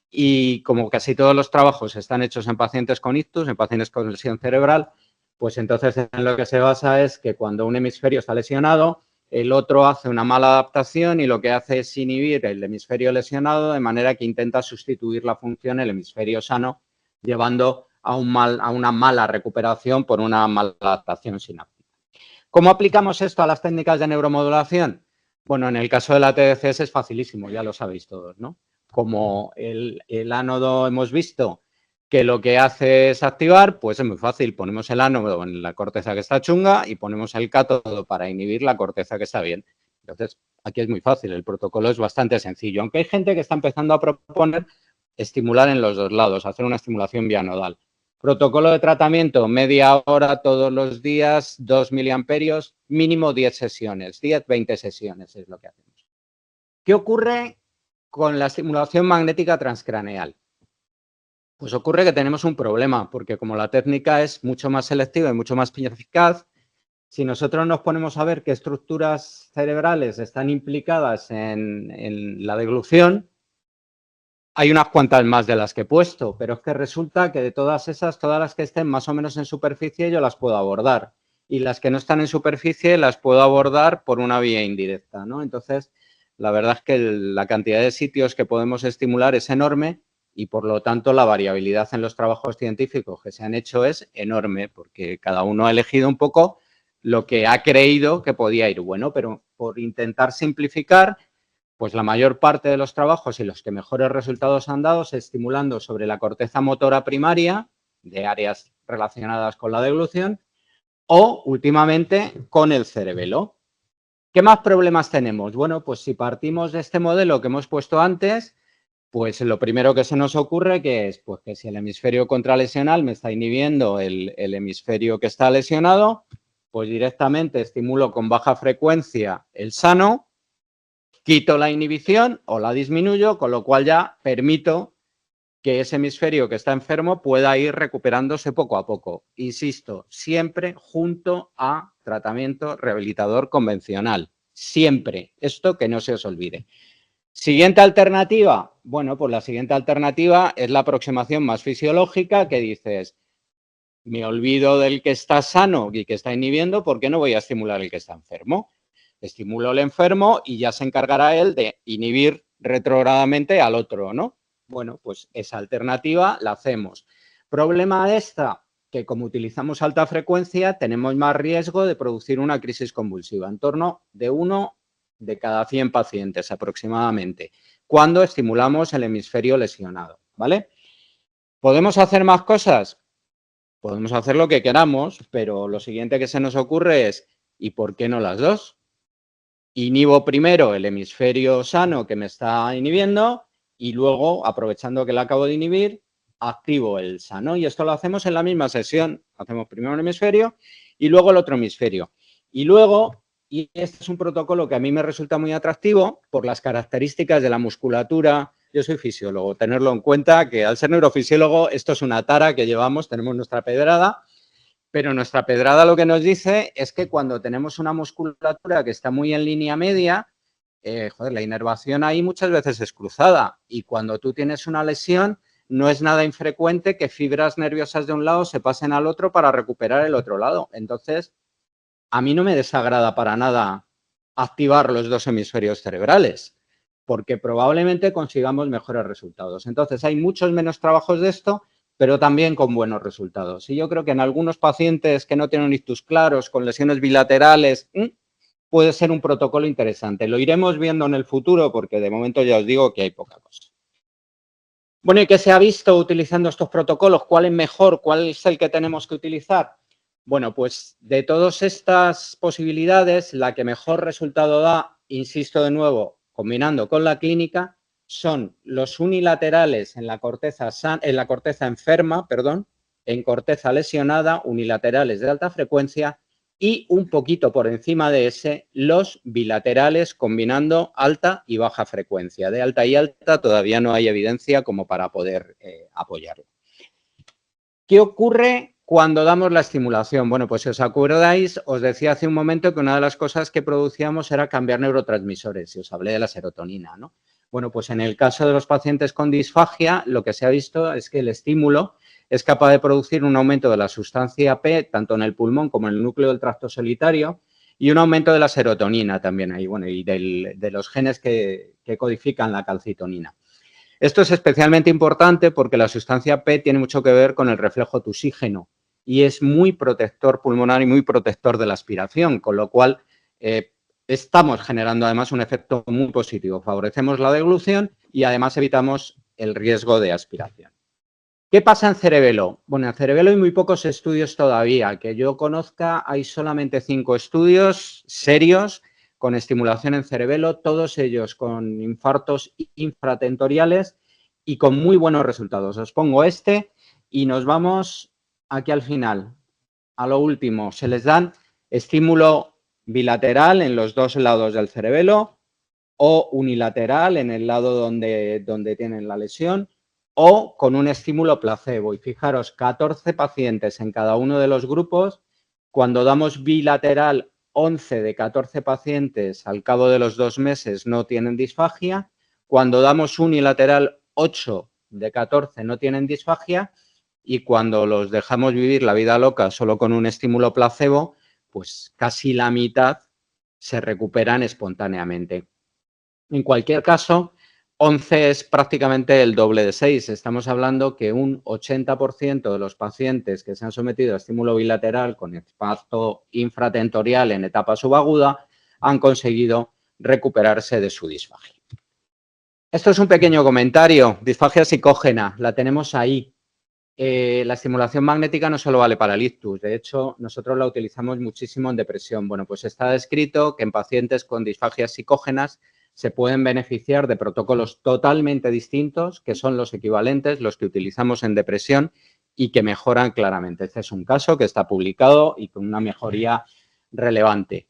Y como casi todos los trabajos están hechos en pacientes con ictus, en pacientes con lesión cerebral, pues entonces en lo que se basa es que cuando un hemisferio está lesionado, el otro hace una mala adaptación y lo que hace es inhibir el hemisferio lesionado de manera que intenta sustituir la función el hemisferio sano, llevando a una mala recuperación por una mala adaptación sináptica. ¿Cómo aplicamos esto a las técnicas de neuromodulación? Bueno, en el caso de la TDCS es facilísimo, ya lo sabéis todos, ¿no? Como el ánodo hemos visto que lo que hace es activar, pues es muy fácil. Ponemos el ánodo en la corteza que está chunga y ponemos el cátodo para inhibir la corteza que está bien. Entonces, aquí es muy fácil, el protocolo es bastante sencillo. Aunque hay gente que está empezando a proponer estimular en los dos lados, hacer una estimulación bianodal. Protocolo de tratamiento, media hora todos los días, 2 miliamperios, mínimo 10 sesiones, 10, 20 sesiones es lo que hacemos. ¿Qué ocurre con la estimulación magnética transcraneal? Pues ocurre que tenemos un problema, porque como la técnica es mucho más selectiva y mucho más eficaz, si nosotros nos ponemos a ver qué estructuras cerebrales están implicadas en la deglución, hay unas cuantas más de las que he puesto, pero es que resulta que de todas esas, todas las que estén más o menos en superficie, yo las puedo abordar. Y las que no están en superficie las puedo abordar por una vía indirecta, ¿no? Entonces, la verdad es que la cantidad de sitios que podemos estimular es enorme y, por lo tanto, la variabilidad en los trabajos científicos que se han hecho es enorme, porque cada uno ha elegido un poco lo que ha creído que podía ir bueno, pero por intentar simplificar, pues la mayor parte de los trabajos y los que mejores resultados han dado es estimulando sobre la corteza motora primaria de áreas relacionadas con la deglución o últimamente con el cerebelo. ¿Qué más problemas tenemos? Bueno, pues si partimos de este modelo que hemos puesto antes, pues lo primero que se nos ocurre que es pues que si el hemisferio contralesional me está inhibiendo el hemisferio que está lesionado, pues directamente estimulo con baja frecuencia el sano, quito la inhibición o la disminuyo, con lo cual ya permito que ese hemisferio que está enfermo pueda ir recuperándose poco a poco. Insisto, siempre junto a tratamiento rehabilitador convencional. Siempre. Esto que no se os olvide. Siguiente alternativa. Bueno, pues la siguiente alternativa es la aproximación más fisiológica que dices, me olvido del que está sano y que está inhibiendo, ¿por qué no voy a estimular el que está enfermo? Estimulo al enfermo y ya se encargará él de inhibir retrogradamente al otro, ¿no? Bueno, pues esa alternativa la hacemos. Problema de esta, que como utilizamos alta frecuencia, tenemos más riesgo de producir una crisis convulsiva, en torno de 1 de cada 100 pacientes aproximadamente, cuando estimulamos el hemisferio lesionado, ¿vale? ¿Podemos hacer más cosas? Podemos hacer lo que queramos, pero lo siguiente que se nos ocurre es, ¿y por qué no las dos? Inhibo primero el hemisferio sano que me está inhibiendo y luego, aprovechando que la acabo de inhibir, activo el sano. Y esto lo hacemos en la misma sesión. Hacemos primero un hemisferio y luego el otro hemisferio. Y luego, y este es un protocolo que a mí me resulta muy atractivo por las características de la musculatura. Yo soy fisiólogo, tenerlo en cuenta que al ser neurofisiólogo esto es una tara que llevamos, tenemos nuestra pedrada, pero nuestra pedrada lo que nos dice es que cuando tenemos una musculatura que está muy en línea media, la inervación ahí muchas veces es cruzada y cuando tú tienes una lesión no es nada infrecuente que fibras nerviosas de un lado se pasen al otro para recuperar el otro lado. Entonces, a mí no me desagrada para nada activar los dos hemisferios cerebrales, porque probablemente consigamos mejores resultados. Entonces, hay muchos menos trabajos de esto, pero también con buenos resultados. Y yo creo que en algunos pacientes que no tienen un ictus claros, con lesiones bilaterales, puede ser un protocolo interesante. Lo iremos viendo en el futuro, porque de momento ya os digo que hay poca cosa. Bueno, ¿y qué se ha visto utilizando estos protocolos? ¿Cuál es mejor? ¿Cuál es el que tenemos que utilizar? Bueno, pues de todas estas posibilidades, la que mejor resultado da, insisto de nuevo, combinando con la clínica, son los unilaterales en la corteza enferma, en corteza lesionada, unilaterales de alta frecuencia y un poquito por encima de ese, los bilaterales combinando alta y baja frecuencia. De alta y alta todavía no hay evidencia como para poder apoyarlo. ¿Qué ocurre cuando damos la estimulación? Bueno, pues si os acordáis, os decía hace un momento que una de las cosas que producíamos era cambiar neurotransmisores y os hablé de la serotonina, ¿no? Bueno, pues en el caso de los pacientes con disfagia, lo que se ha visto es que el estímulo es capaz de producir un aumento de la sustancia P, tanto en el pulmón como en el núcleo del tracto solitario, y un aumento de la serotonina también ahí, bueno, y de los genes que codifican la calcitonina. Esto es especialmente importante porque la sustancia P tiene mucho que ver con el reflejo tusígeno y es muy protector pulmonar y muy protector de la aspiración, con lo cual estamos generando además un efecto muy positivo. Favorecemos la deglución y además evitamos el riesgo de aspiración. ¿Qué pasa en cerebelo? Bueno, en cerebelo hay muy pocos estudios todavía. Que yo conozca, hay solamente 5 estudios serios con estimulación en cerebelo, todos ellos con infartos infratentoriales y con muy buenos resultados. Os pongo este y nos vamos aquí al final, a lo último. Se les dan estímulo bilateral en los dos lados del cerebelo o unilateral en el lado donde tienen la lesión o con un estímulo placebo. Y fijaros, 14 pacientes en cada uno de los grupos. Cuando damos bilateral, 11 de 14 pacientes al cabo de los 2 meses no tienen disfagia. Cuando damos unilateral, 8 de 14 no tienen disfagia. Y cuando los dejamos vivir la vida loca solo con un estímulo placebo, pues casi la mitad se recuperan espontáneamente. En cualquier caso, 11 es prácticamente el doble de 6. Estamos hablando que un 80% de los pacientes que se han sometido a estímulo bilateral con impacto infratentorial en etapa subaguda han conseguido recuperarse de su disfagia. Esto es un pequeño comentario. Disfagia psicógena, la tenemos ahí. La estimulación magnética no solo vale para el ictus, de hecho, nosotros la utilizamos muchísimo en depresión. Bueno, pues está descrito que en pacientes con disfagias psicógenas se pueden beneficiar de protocolos totalmente distintos, que son los equivalentes, los que utilizamos en depresión y que mejoran claramente. Este es un caso que está publicado y con una mejoría relevante.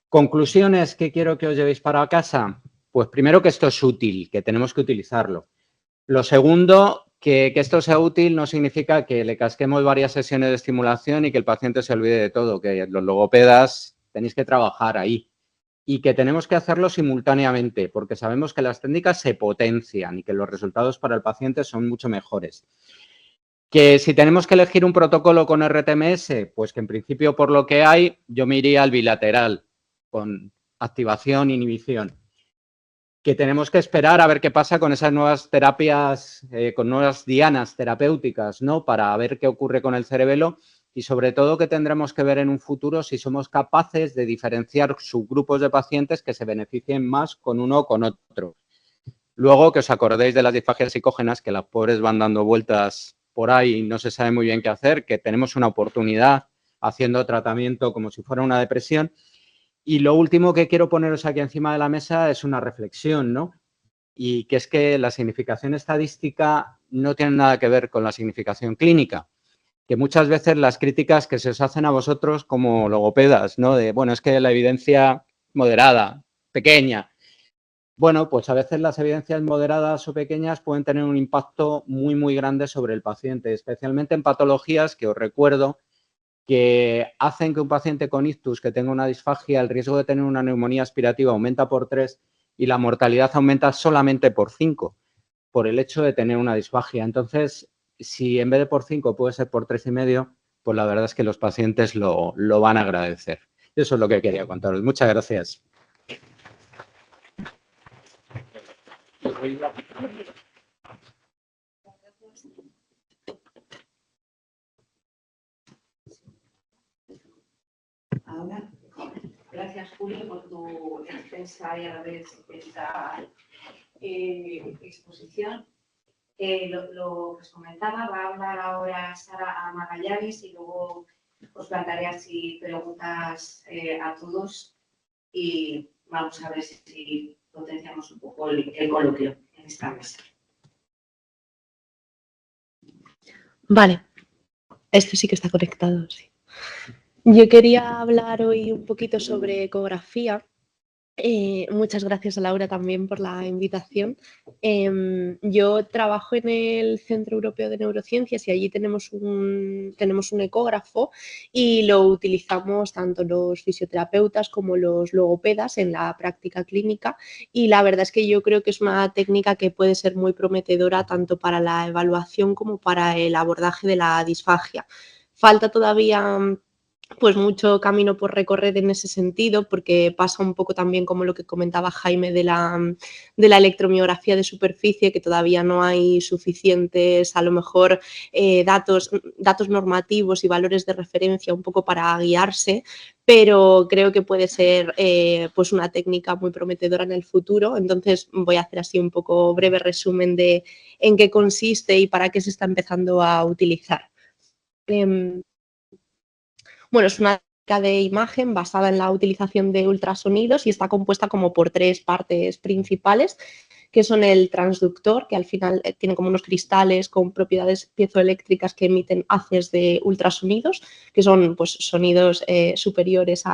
Conclusiones que quiero que os llevéis para casa. Pues primero que esto es útil, que tenemos que utilizarlo. Lo segundo, que esto sea útil no significa que le casquemos varias sesiones de estimulación y que el paciente se olvide de todo, que los logopedas tenéis que trabajar ahí y que tenemos que hacerlo simultáneamente porque sabemos que las técnicas se potencian y que los resultados para el paciente son mucho mejores. Que si tenemos que elegir un protocolo con RTMS, pues que en principio por lo que hay yo me iría al bilateral con activación e inhibición. Que tenemos que esperar a ver qué pasa con esas nuevas terapias, con nuevas dianas terapéuticas, ¿no? Para ver qué ocurre con el cerebelo y sobre todo que tendremos que ver en un futuro si somos capaces de diferenciar subgrupos de pacientes que se beneficien más con uno o con otro. Luego, que os acordéis de las disfagias psicógenas, que las pobres van dando vueltas por ahí y no se sabe muy bien qué hacer, que tenemos una oportunidad haciendo tratamiento como si fuera una depresión. Y lo último que quiero poneros aquí encima de la mesa es una reflexión, ¿no? Y que es que la significación estadística no tienen nada que ver con la significación clínica. Que muchas veces las críticas que se os hacen a vosotros como logopedas, ¿no? De, bueno, es que la evidencia moderada, pequeña. Bueno, pues a veces las evidencias moderadas o pequeñas pueden tener un impacto muy, muy grande sobre el paciente, especialmente en patologías que os recuerdo que hacen que un paciente con ictus que tenga una disfagia, el riesgo de tener una neumonía aspirativa aumenta por 3 y la mortalidad aumenta solamente por 5 por el hecho de tener una disfagia. Entonces, si en vez de por 5 puede ser por 3,5, pues la verdad es que los pacientes lo van a agradecer. Eso es lo que quería contaros. Muchas gracias. Ahora, gracias, Julio, por tu extensa y a la vez esta exposición. Lo que os comentaba, va a hablar ahora Sara Magallanes y luego os plantearé así preguntas a todos y vamos a ver si potenciamos un poco el coloquio en esta mesa. Vale, esto sí que está conectado, sí. Yo quería hablar hoy un poquito sobre ecografía. Muchas gracias a Laura también por la invitación. Yo trabajo en el Centro Europeo de Neurociencias y allí tenemos un ecógrafo y lo utilizamos tanto los fisioterapeutas como los logopedas en la práctica clínica y la verdad es que yo creo que es una técnica que puede ser muy prometedora tanto para la evaluación como para el abordaje de la disfagia. Falta todavía pues mucho camino por recorrer en ese sentido, porque pasa un poco también como lo que comentaba Jaime de la electromiografía de superficie, que todavía no hay suficientes, a lo mejor, datos normativos y valores de referencia un poco para guiarse, pero creo que puede ser pues una técnica muy prometedora en el futuro. Entonces voy a hacer así un poco breve resumen de en qué consiste y para qué se está empezando a utilizar. Bueno, es una técnica de imagen basada en la utilización de ultrasonidos y está compuesta como por 3 partes principales, que son el transductor, que al final tiene como unos cristales con propiedades piezoeléctricas que emiten haces de ultrasonidos, que son pues, sonidos superiores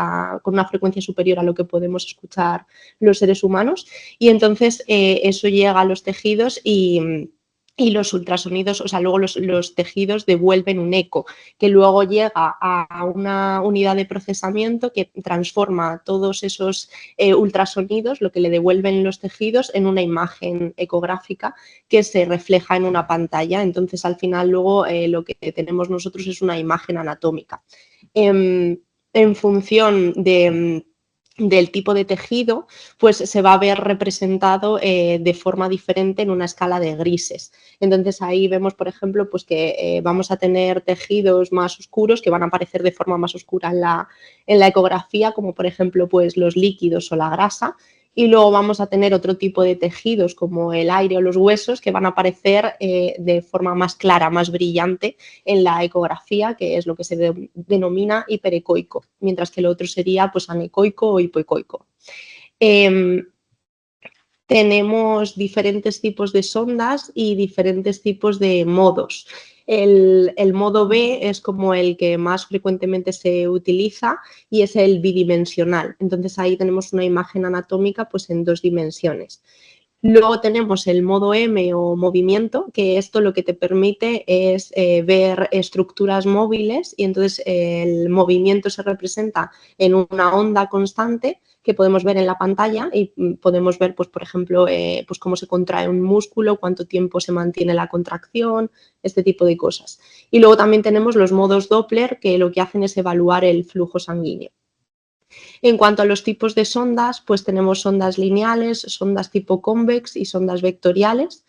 con una frecuencia superior a lo que podemos escuchar los seres humanos. Y entonces eso llega a los tejidos y los ultrasonidos, o sea, luego los tejidos devuelven un eco que luego llega a una unidad de procesamiento que transforma todos esos ultrasonidos, lo que le devuelven los tejidos, en una imagen ecográfica que se refleja en una pantalla. Entonces, al final, luego lo que tenemos nosotros es una imagen anatómica. En función del tipo de tejido, pues se va a ver representado de forma diferente en una escala de grises. Entonces ahí vemos, por ejemplo, pues que vamos a tener tejidos más oscuros que van a aparecer de forma más oscura en la ecografía, como por ejemplo pues los líquidos o la grasa, y luego vamos a tener otro tipo de tejidos como el aire o los huesos que van a aparecer de forma más clara, más brillante en la ecografía, que es lo que se denomina hiperecoico, mientras que el otro sería pues anecoico o hipoecoico. Tenemos diferentes tipos de sondas y diferentes tipos de modos. El modo B es como el que más frecuentemente se utiliza y es el bidimensional. Entonces ahí tenemos una imagen anatómica pues en 2 dimensiones. Luego tenemos el modo M o movimiento, que esto lo que te permite es ver estructuras móviles y entonces el movimiento se representa en una onda constante que podemos ver en la pantalla y podemos ver, pues, por ejemplo, pues cómo se contrae un músculo, cuánto tiempo se mantiene la contracción, este tipo de cosas. Y luego también tenemos los modos Doppler, que lo que hacen es evaluar el flujo sanguíneo. En cuanto a los tipos de sondas, pues tenemos sondas lineales, sondas tipo convex y sondas vectoriales.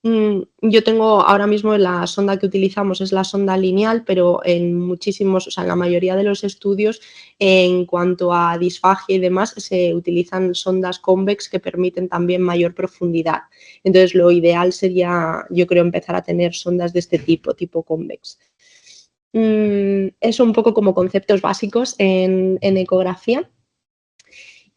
Yo tengo ahora mismo la sonda que utilizamos es la sonda lineal, pero en muchísimos, o sea, en la mayoría de los estudios, en cuanto a disfagia y demás, se utilizan sondas convex que permiten también mayor profundidad. Entonces, lo ideal sería, yo creo, empezar a tener sondas de este tipo convex. Eso un poco como conceptos básicos en ecografía.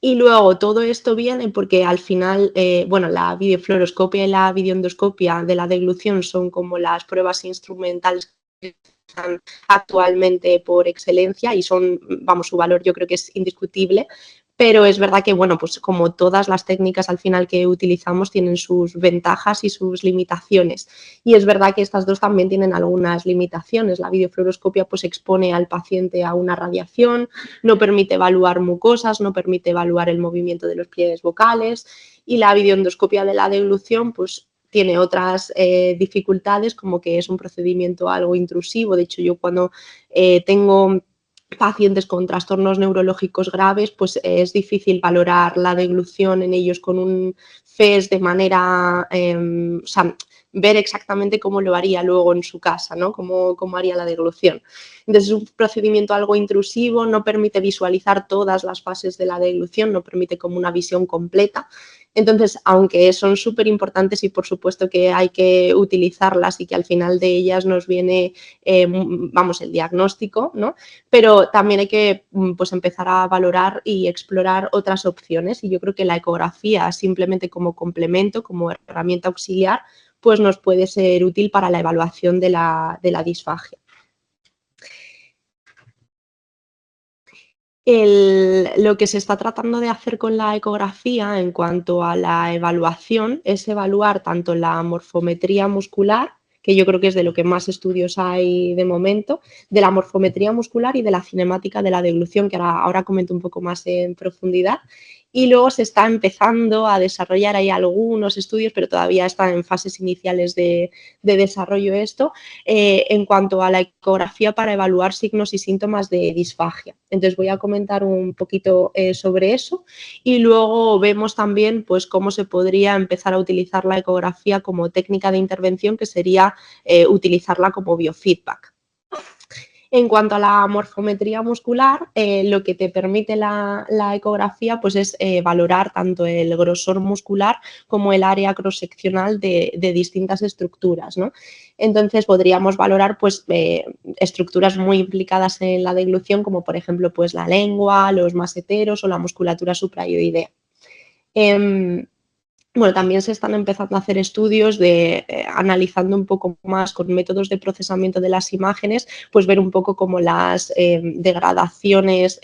Y luego todo esto viene porque al final, bueno, la videofluoroscopia y la videoendoscopia de la deglución son como las pruebas instrumentales que están actualmente por excelencia y son, vamos, su valor yo creo que es indiscutible. Pero es verdad que, bueno, pues como todas las técnicas al final que utilizamos tienen sus ventajas y sus limitaciones. Y es verdad que estas dos también tienen algunas limitaciones. La videofluoroscopia pues expone al paciente a una radiación, no permite evaluar mucosas, no permite evaluar el movimiento de los pliegues vocales, y la videoendoscopia de la deglución pues tiene otras dificultades, como que es un procedimiento algo intrusivo. De hecho, yo cuando tengo pacientes con trastornos neurológicos graves, pues es difícil valorar la deglución en ellos con un FES de manera, o sea, ver exactamente cómo lo haría luego en su casa, ¿no? Cómo haría la deglución. Entonces es un procedimiento algo intrusivo, no permite visualizar todas las fases de la deglución, no permite como una visión completa. Entonces, aunque son súper importantes y por supuesto que hay que utilizarlas y que al final de ellas nos viene, vamos, el diagnóstico, ¿no? Pero también hay que pues, empezar a valorar y explorar otras opciones, y yo creo que la ecografía simplemente como complemento, como herramienta auxiliar, pues nos puede ser útil para la evaluación de la disfagia. Lo que se está tratando de hacer con la ecografía en cuanto a la evaluación es evaluar tanto la morfometría muscular, que yo creo que es de lo que más estudios hay de momento, de la morfometría muscular y de la cinemática de la deglución, que ahora comento un poco más en profundidad. Y luego se está empezando a desarrollar, hay algunos estudios, pero todavía están en fases iniciales de desarrollo esto, en cuanto a la ecografía para evaluar signos y síntomas de disfagia. Entonces voy a comentar un poquito sobre eso, y luego vemos también pues, cómo se podría empezar a utilizar la ecografía como técnica de intervención, que sería utilizarla como biofeedback. En cuanto a la morfometría muscular, lo que te permite la ecografía pues es valorar tanto el grosor muscular como el área cross-seccional de distintas estructuras, ¿no? Entonces podríamos valorar pues, estructuras muy implicadas en la deglución, como por ejemplo pues, la lengua, los maseteros o la musculatura suprayoidea. Bueno, también se están empezando a hacer estudios de analizando un poco más con métodos de procesamiento de las imágenes, pues ver un poco como las degradaciones,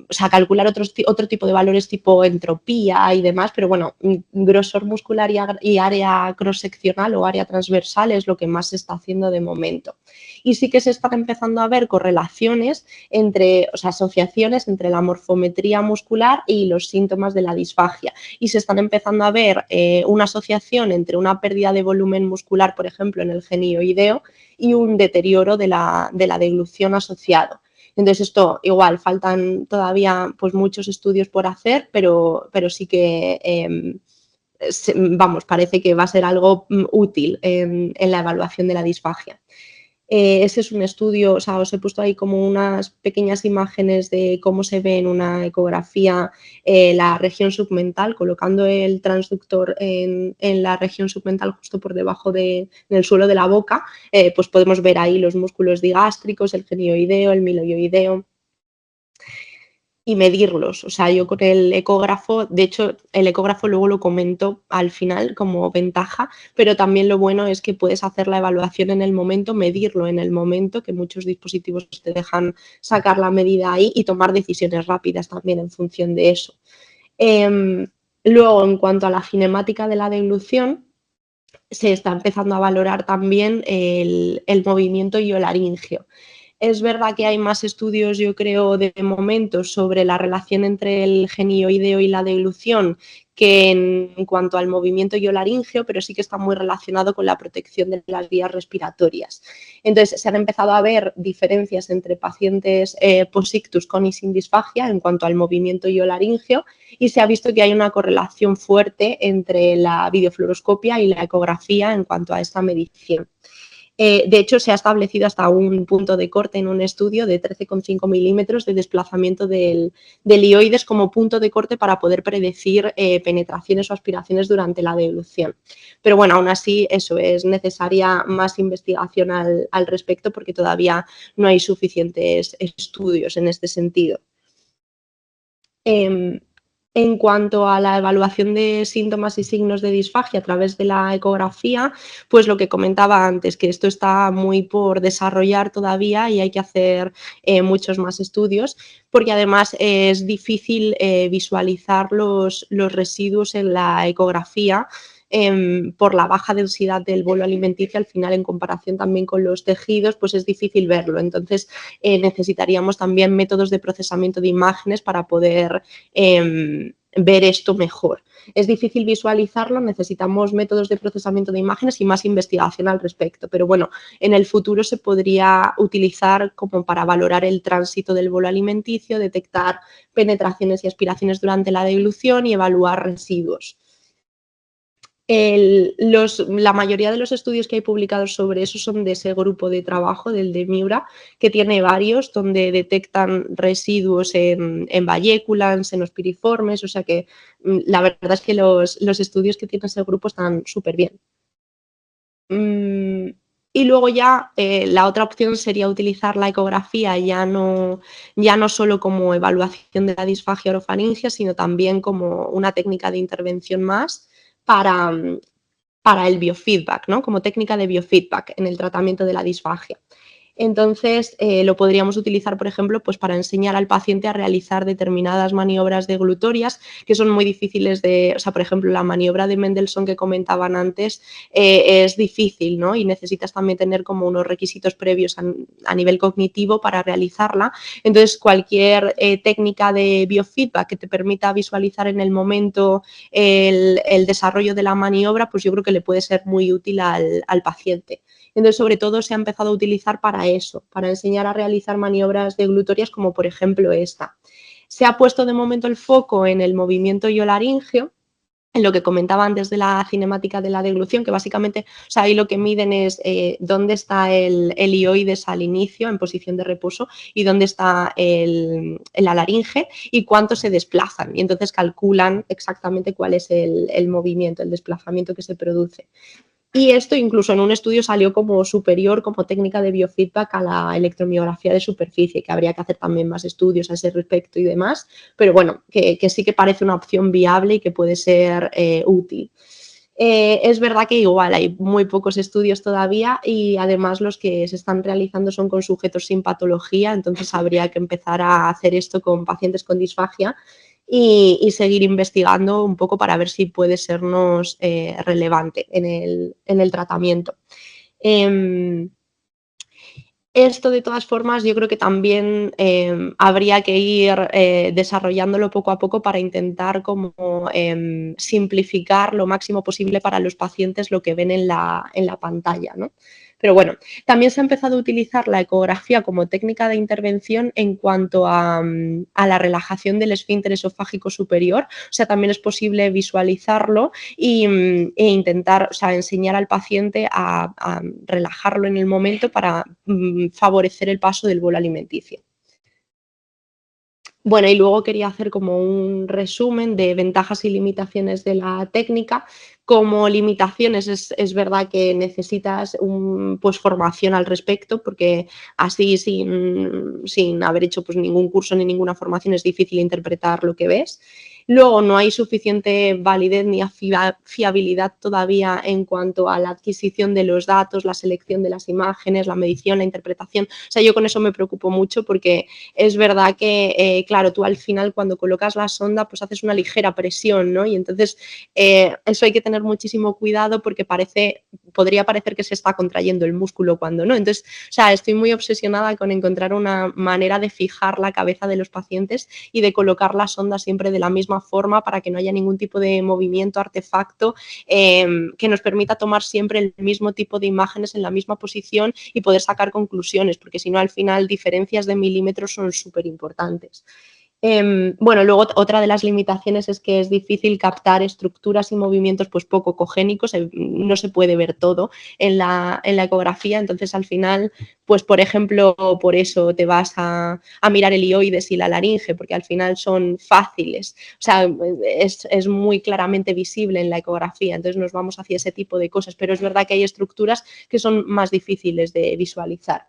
o sea, calcular otro tipo de valores tipo entropía y demás, pero bueno, grosor muscular y área cross-seccional o área transversal es lo que más se está haciendo de momento. Y sí que se están empezando a ver correlaciones entre, o sea, asociaciones entre la morfometría muscular y los síntomas de la disfagia. Y se están empezando a ver una asociación entre una pérdida de volumen muscular, por ejemplo, en el genioideo, y un deterioro de la deglución asociado. Entonces esto igual faltan todavía pues muchos estudios por hacer, pero sí que vamos, parece que va a ser algo útil en la evaluación de la disfagia. Ese es un estudio, o sea, os he puesto ahí como unas pequeñas imágenes de cómo se ve en una ecografía la región submental, colocando el transductor en la región submental justo por debajo en el suelo de la boca, pues podemos ver ahí los músculos digástricos, el genioideo, el miloioideo, y medirlos. O sea, yo con el ecógrafo, de hecho, el ecógrafo luego lo comento al final como ventaja, pero también lo bueno es que puedes hacer la evaluación en el momento, medirlo en el momento, que muchos dispositivos te dejan sacar la medida ahí y tomar decisiones rápidas también en función de eso. Luego, en cuanto a la cinemática de la deglución, se está empezando a valorar también el movimiento iolaríngeo. Es verdad que hay más estudios, yo creo, de momento sobre la relación entre el genioideo y la deglución que en cuanto al movimiento iolaríngeo, pero sí que está muy relacionado con la protección de las vías respiratorias. Entonces, se han empezado a ver diferencias entre pacientes posictus con y sin disfagia en cuanto al movimiento iolaríngeo, y se ha visto que hay una correlación fuerte entre la videofluoroscopia y la ecografía en cuanto a esta medición. De hecho, se ha establecido hasta un punto de corte en un estudio de 13,5 milímetros de desplazamiento del ioides como punto de corte para poder predecir penetraciones o aspiraciones durante la deglución. Pero bueno, aún así, eso es necesaria más investigación al respecto, porque todavía no hay suficientes estudios en este sentido. En cuanto a la evaluación de síntomas y signos de disfagia a través de la ecografía, pues lo que comentaba antes, que esto está muy por desarrollar todavía y hay que hacer muchos más estudios, porque además es difícil visualizar los residuos en la ecografía por la baja densidad del bolo alimenticio. Al final, en comparación también con los tejidos, pues es difícil verlo. Entonces, necesitaríamos también métodos de procesamiento de imágenes para poder ver esto mejor. Es difícil visualizarlo, necesitamos métodos de procesamiento de imágenes y más investigación al respecto, pero bueno, en el futuro se podría utilizar como para valorar el tránsito del bolo alimenticio, detectar penetraciones y aspiraciones durante la deglución y evaluar residuos. La mayoría de los estudios que hay publicados sobre eso son de ese grupo de trabajo, del de Miura, que tiene varios donde detectan residuos en vallécula, en senos piriformes, o sea que la verdad es que los estudios que tiene ese grupo están súper bien. Y luego ya la otra opción sería utilizar la ecografía ya no solo como evaluación de la disfagia orofaringia, sino también como una técnica de intervención más para el biofeedback, ¿no? Como técnica de biofeedback en el tratamiento de la disfagia. Entonces, lo podríamos utilizar, por ejemplo, pues para enseñar al paciente a realizar determinadas maniobras deglutorias que son muy difíciles de, o sea, por ejemplo, la maniobra de Mendelssohn que comentaban antes es difícil, ¿no? Y necesitas también tener como unos requisitos previos a nivel cognitivo para realizarla. Entonces, cualquier técnica de biofeedback que te permita visualizar en el momento el desarrollo de la maniobra, pues yo creo que le puede ser muy útil al paciente. Entonces, sobre todo se ha empezado a utilizar para eso, para enseñar a realizar maniobras deglutorias como por ejemplo esta. Se ha puesto de momento el foco en el movimiento iolaríngeo, en lo que comentaba antes de la cinemática de la deglución, que básicamente, o sea, ahí lo que miden es dónde está el ioides al inicio en posición de reposo y dónde está la laringe y cuánto se desplazan. Y entonces calculan exactamente cuál es el movimiento, el desplazamiento que se produce. Y esto incluso en un estudio salió como superior como técnica de biofeedback a la electromiografía de superficie, que habría que hacer también más estudios a ese respecto y demás, pero bueno, que sí que parece una opción viable y que puede ser útil. Es verdad que igual hay muy pocos estudios todavía y además los que se están realizando son con sujetos sin patología, entonces habría que empezar a hacer esto con pacientes con disfagia y seguir investigando un poco para ver si puede sernos relevante en el tratamiento. Esto, de todas formas, yo creo que también habría que ir desarrollándolo poco a poco para intentar como simplificar lo máximo posible para los pacientes lo que ven en la pantalla, ¿no? Pero bueno, también se ha empezado a utilizar la ecografía como técnica de intervención en cuanto a la relajación del esfínter esofágico superior. O sea, también es posible visualizarlo e intentar, o sea, enseñar al paciente a relajarlo en el momento para favorecer el paso del bolo alimenticio. Bueno, y luego quería hacer como un resumen de ventajas y limitaciones de la técnica. Como limitaciones es verdad que necesitas pues formación al respecto, porque así sin haber hecho pues ningún curso ni ninguna formación es difícil interpretar lo que ves. Luego, no hay suficiente validez ni fiabilidad todavía en cuanto a la adquisición de los datos, la selección de las imágenes, la medición, la interpretación. O sea, yo con eso me preocupo mucho porque es verdad que, claro, tú al final cuando colocas la sonda pues haces una ligera presión, ¿no? Y entonces eso hay que tener muchísimo cuidado porque podría parecer que se está contrayendo el músculo cuando no. Entonces, o sea, estoy muy obsesionada con encontrar una manera de fijar la cabeza de los pacientes y de colocar la sonda siempre de la misma forma para que no haya ningún tipo de movimiento, artefacto, que nos permita tomar siempre el mismo tipo de imágenes en la misma posición y poder sacar conclusiones, porque si no, al final, diferencias de milímetros son súper importantes. Bueno, luego otra de las limitaciones es que es difícil captar estructuras y movimientos pues poco cogénicos, no se puede ver todo en la ecografía, entonces al final, pues por ejemplo, por eso te vas a mirar el ioides y la laringe, porque al final son fáciles, o sea, es muy claramente visible en la ecografía, entonces nos vamos hacia ese tipo de cosas, pero es verdad que hay estructuras que son más difíciles de visualizar.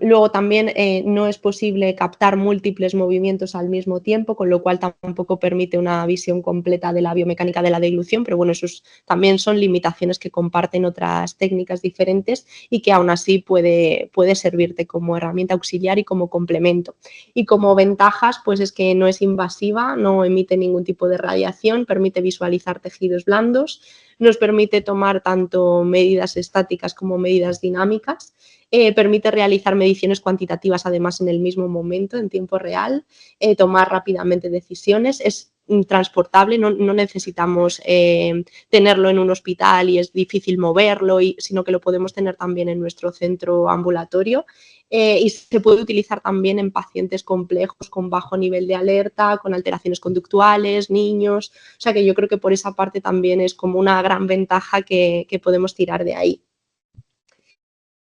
Luego también no es posible captar múltiples movimientos al mismo tiempo, con lo cual tampoco permite una visión completa de la biomecánica de la deglución, pero bueno, esos también son limitaciones que comparten otras técnicas diferentes y que aún así puede servirte como herramienta auxiliar y como complemento. Y como ventajas, pues es que no es invasiva, no emite ningún tipo de radiación, permite visualizar tejidos blandos, nos permite tomar tanto medidas estáticas como medidas dinámicas, permite realizar mediciones cuantitativas además en el mismo momento, en tiempo real, tomar rápidamente decisiones, es transportable, no necesitamos tenerlo en un hospital y es difícil moverlo, sino que lo podemos tener también en nuestro centro ambulatorio. Y se puede utilizar también en pacientes complejos con bajo nivel de alerta, con alteraciones conductuales, niños. O sea que yo creo que por esa parte también es como una gran ventaja que podemos tirar de ahí.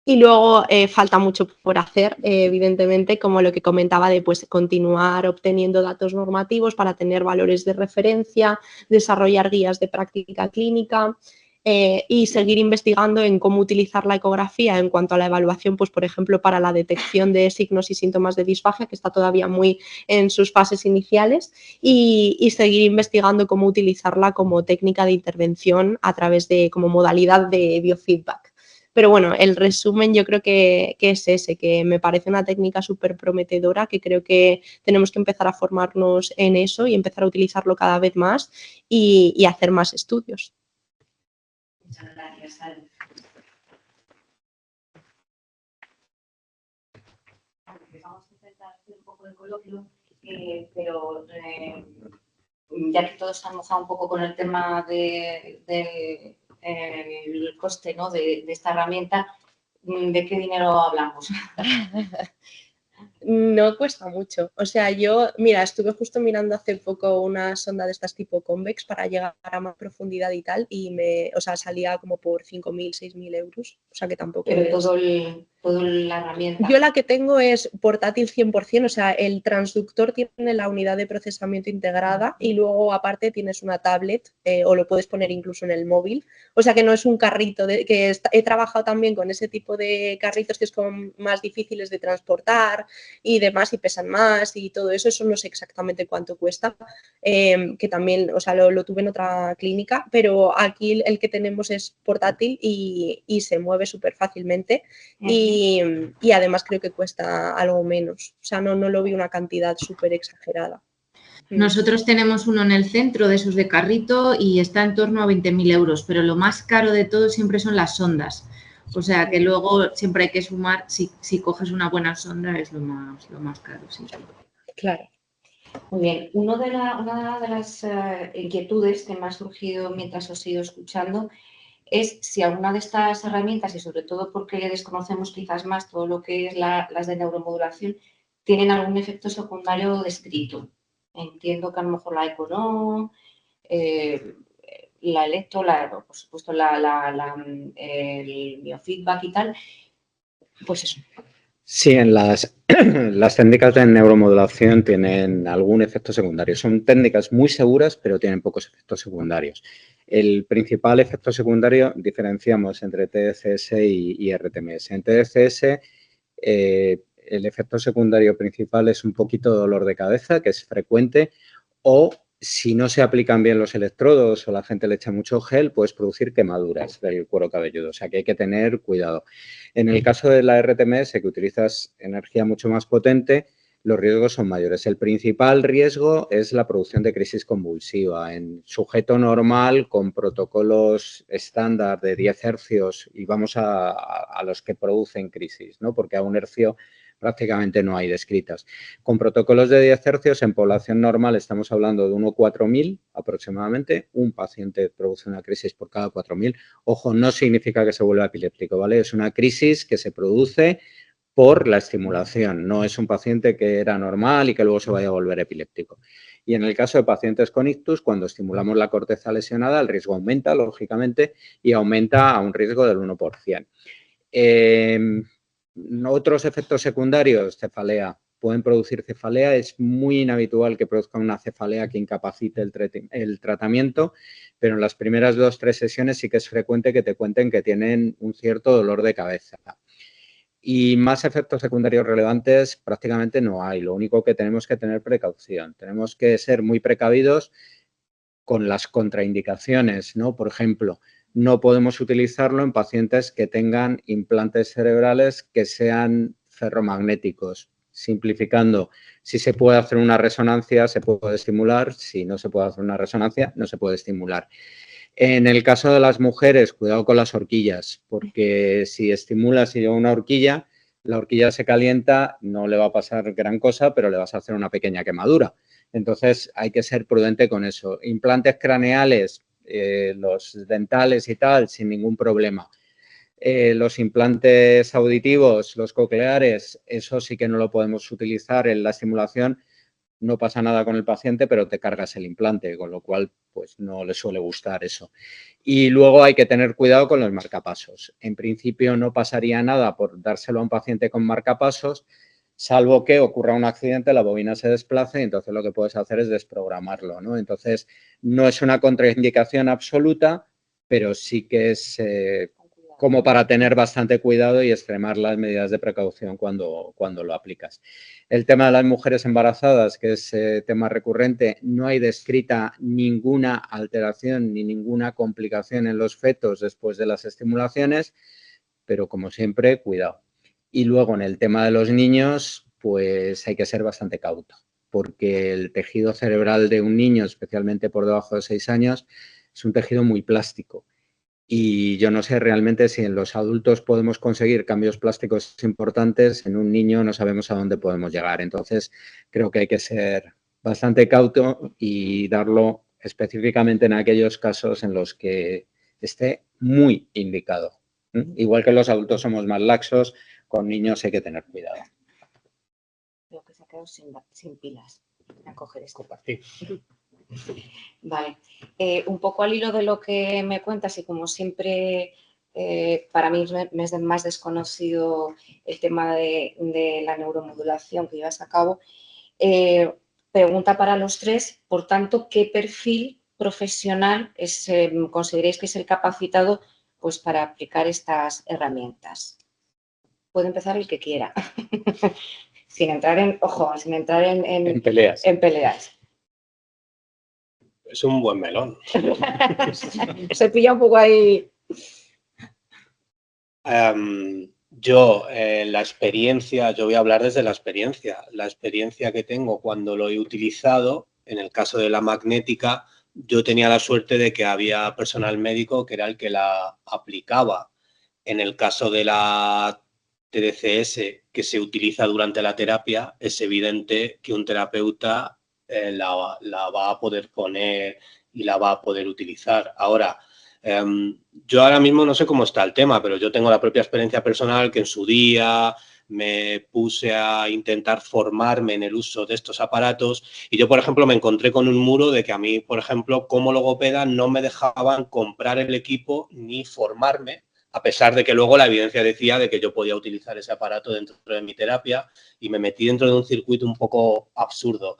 Y luego falta mucho por hacer, evidentemente, como lo que comentaba de pues, continuar obteniendo datos normativos para tener valores de referencia, desarrollar guías de práctica clínica y seguir investigando en cómo utilizar la ecografía en cuanto a la evaluación, pues, por ejemplo, para la detección de signos y síntomas de disfagia, que está todavía muy en sus fases iniciales, y seguir investigando cómo utilizarla como técnica de intervención a través de, como modalidad de biofeedback. Pero bueno, el resumen yo creo que es ese, que me parece una técnica súper prometedora, que creo que tenemos que empezar a formarnos en eso y empezar a utilizarlo cada vez más y hacer más estudios. Muchas gracias, Sara. Vamos a intentar hacer un poco de coloquio, pero ya que todos han mojado un poco con el tema del coste, ¿no? de esta herramienta, ¿de qué dinero hablamos? No cuesta mucho. O sea, yo, mira, estuve justo mirando hace poco una sonda de estas tipo convex para llegar a más profundidad y tal, y o sea, salía como por 5.000, 6.000 euros. O sea, que tampoco Pero es... toda la herramienta. Yo la que tengo es portátil 100%, o sea, el transductor tiene la unidad de procesamiento integrada y luego aparte tienes una tablet o lo puedes poner incluso en el móvil. O sea, que no es un carrito, he trabajado también con ese tipo de carritos que son más difíciles de transportar y demás y pesan más y todo eso. Eso no sé exactamente cuánto cuesta, que también, o sea, lo tuve en otra clínica, pero aquí el que tenemos es portátil y se mueve súper fácilmente y además creo que cuesta algo menos. O sea, no lo vi una cantidad súper exagerada. Nosotros tenemos uno en el centro de esos de carrito y está en torno a 20.000 euros, pero lo más caro de todo siempre son las sondas. O sea que luego siempre hay que sumar, si coges una buena sonda es lo más caro, sí. Claro. Muy bien. Una de las inquietudes que me ha surgido mientras os he ido escuchando es si alguna de estas herramientas, y sobre todo porque desconocemos quizás más todo lo que es las de neuromodulación, tienen algún efecto secundario descrito. Entiendo que a lo mejor la eco no, la electro, por supuesto el biofeedback y tal, pues eso. Sí, en las técnicas de neuromodulación tienen algún efecto secundario. Son técnicas muy seguras, pero tienen pocos efectos secundarios. El principal efecto secundario diferenciamos entre TDCS y RTMS. En TDCS, el efecto secundario principal es un poquito de dolor de cabeza, que es frecuente, o si no se aplican bien los electrodos o la gente le echa mucho gel, puedes producir quemaduras del cuero cabelludo. O sea que hay que tener cuidado. En el caso de la RTMS, que utilizas energía mucho más potente, los riesgos son mayores. El principal riesgo es la producción de crisis convulsiva. En sujeto normal, con protocolos estándar de 10 hercios, y vamos a los que producen crisis, ¿no? Porque a un hercio prácticamente no hay descritas. Con protocolos de 10 hercios, en población normal estamos hablando de 1/4000 aproximadamente. Un paciente produce una crisis por cada 4000. Ojo, no significa que se vuelva epiléptico, ¿vale? Es una crisis que se produce por la estimulación. No es un paciente que era normal y que luego se vaya a volver epiléptico. Y en el caso de pacientes con ictus, cuando estimulamos la corteza lesionada, el riesgo aumenta, lógicamente, y aumenta a un riesgo del 1%. Otros efectos secundarios, cefalea. Pueden producir cefalea. Es muy inhabitual que produzcan una cefalea que incapacite el tratamiento, pero en las primeras 2 o 3 sesiones sí que es frecuente que te cuenten que tienen un cierto dolor de cabeza. Y más efectos secundarios relevantes prácticamente no hay. Lo único que tenemos que tener precaución. Tenemos que ser muy precavidos con las contraindicaciones, ¿no? Por ejemplo, no podemos utilizarlo en pacientes que tengan implantes cerebrales que sean ferromagnéticos. Simplificando, si se puede hacer una resonancia, se puede estimular. Si no se puede hacer una resonancia, no se puede estimular. En el caso de las mujeres, cuidado con las horquillas, porque si estimulas y lleva una horquilla, la horquilla se calienta, no le va a pasar gran cosa, pero le vas a hacer una pequeña quemadura. Entonces, hay que ser prudente con eso. Implantes craneales, los dentales y tal, sin ningún problema. Los implantes auditivos, los cocleares, eso sí que no lo podemos utilizar en la estimulación. No pasa nada con el paciente, pero te cargas el implante, con lo cual pues no le suele gustar eso. Y luego hay que tener cuidado con los marcapasos. En principio no pasaría nada por dárselo a un paciente con marcapasos, salvo que ocurra un accidente, la bobina se desplace y entonces lo que puedes hacer es desprogramarlo, ¿no? Entonces, no es una contraindicación absoluta, pero sí que es como para tener bastante cuidado y extremar las medidas de precaución cuando lo aplicas. El tema de las mujeres embarazadas, que es tema recurrente, no hay descrita ninguna alteración ni ninguna complicación en los fetos después de las estimulaciones, pero como siempre, cuidado. Y luego en el tema de los niños, pues hay que ser bastante cauto, porque el tejido cerebral de un niño, especialmente por debajo de 6 años, es un tejido muy plástico. Y yo no sé realmente si en los adultos podemos conseguir cambios plásticos importantes, en un niño no sabemos a dónde podemos llegar. Entonces, creo que hay que ser bastante cauto y darlo específicamente en aquellos casos en los que esté muy indicado. Igual que los adultos somos más laxos, con niños hay que tener cuidado. Creo que se ha quedado sin pilas. Voy a coger esto. Compartir. Vale. Un poco al hilo de lo que me cuentas y como siempre para mí me es más desconocido el tema de la neuromodulación que llevas a cabo, pregunta para los tres, por tanto, ¿qué perfil profesional consideréis que es el capacitado pues, para aplicar estas herramientas? Puede empezar el que quiera, sin entrar en peleas. En peleas. Es un buen melón. Se pilla un poco ahí. Yo voy a hablar desde la experiencia que tengo cuando lo he utilizado. En el caso de la magnética, yo tenía la suerte de que había personal médico que era el que la aplicaba. En el caso de la TDCS que se utiliza durante la terapia, es evidente que un terapeuta la va a poder poner y la va a poder utilizar. Ahora, yo ahora mismo no sé cómo está el tema, pero yo tengo la propia experiencia personal que en su día me puse a intentar formarme en el uso de estos aparatos y yo, por ejemplo, me encontré con un muro de que a mí, por ejemplo, como logopeda no me dejaban comprar el equipo ni formarme, a pesar de que luego la evidencia decía de que yo podía utilizar ese aparato dentro de mi terapia y me metí dentro de un circuito un poco absurdo.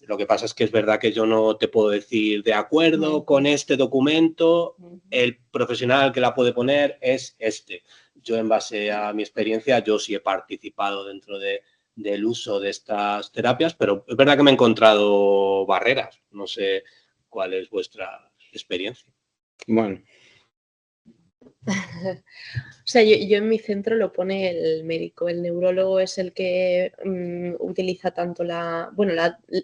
Lo que pasa es que es verdad que yo no te puedo decir, de acuerdo con este documento, el profesional que la puede poner es este. Yo, en base a mi experiencia, yo sí he participado dentro del uso de estas terapias, pero es verdad que me he encontrado barreras. No sé cuál es vuestra experiencia. Bueno. O sea, yo en mi centro lo pone el médico, el neurólogo es el que utiliza tanto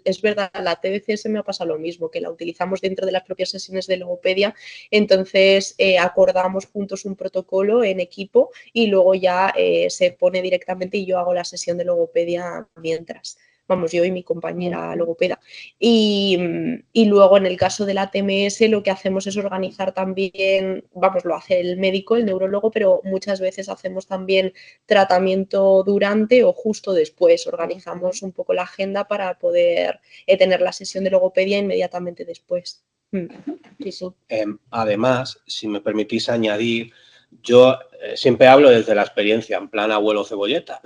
es verdad, la TDCS me ha pasado lo mismo, que la utilizamos dentro de las propias sesiones de logopedia, entonces acordamos juntos un protocolo en equipo y luego ya se pone directamente y yo hago la sesión de logopedia mientras. Vamos, yo y mi compañera logopeda. Y luego en el caso de la TMS lo que hacemos es organizar también, vamos, lo hace el médico, el neurólogo, pero muchas veces hacemos también tratamiento durante o justo después. Organizamos un poco la agenda para poder tener la sesión de logopedia inmediatamente después. Sí, sí. Además, si me permitís añadir, yo siempre hablo desde la experiencia, en plan abuelo cebolleta.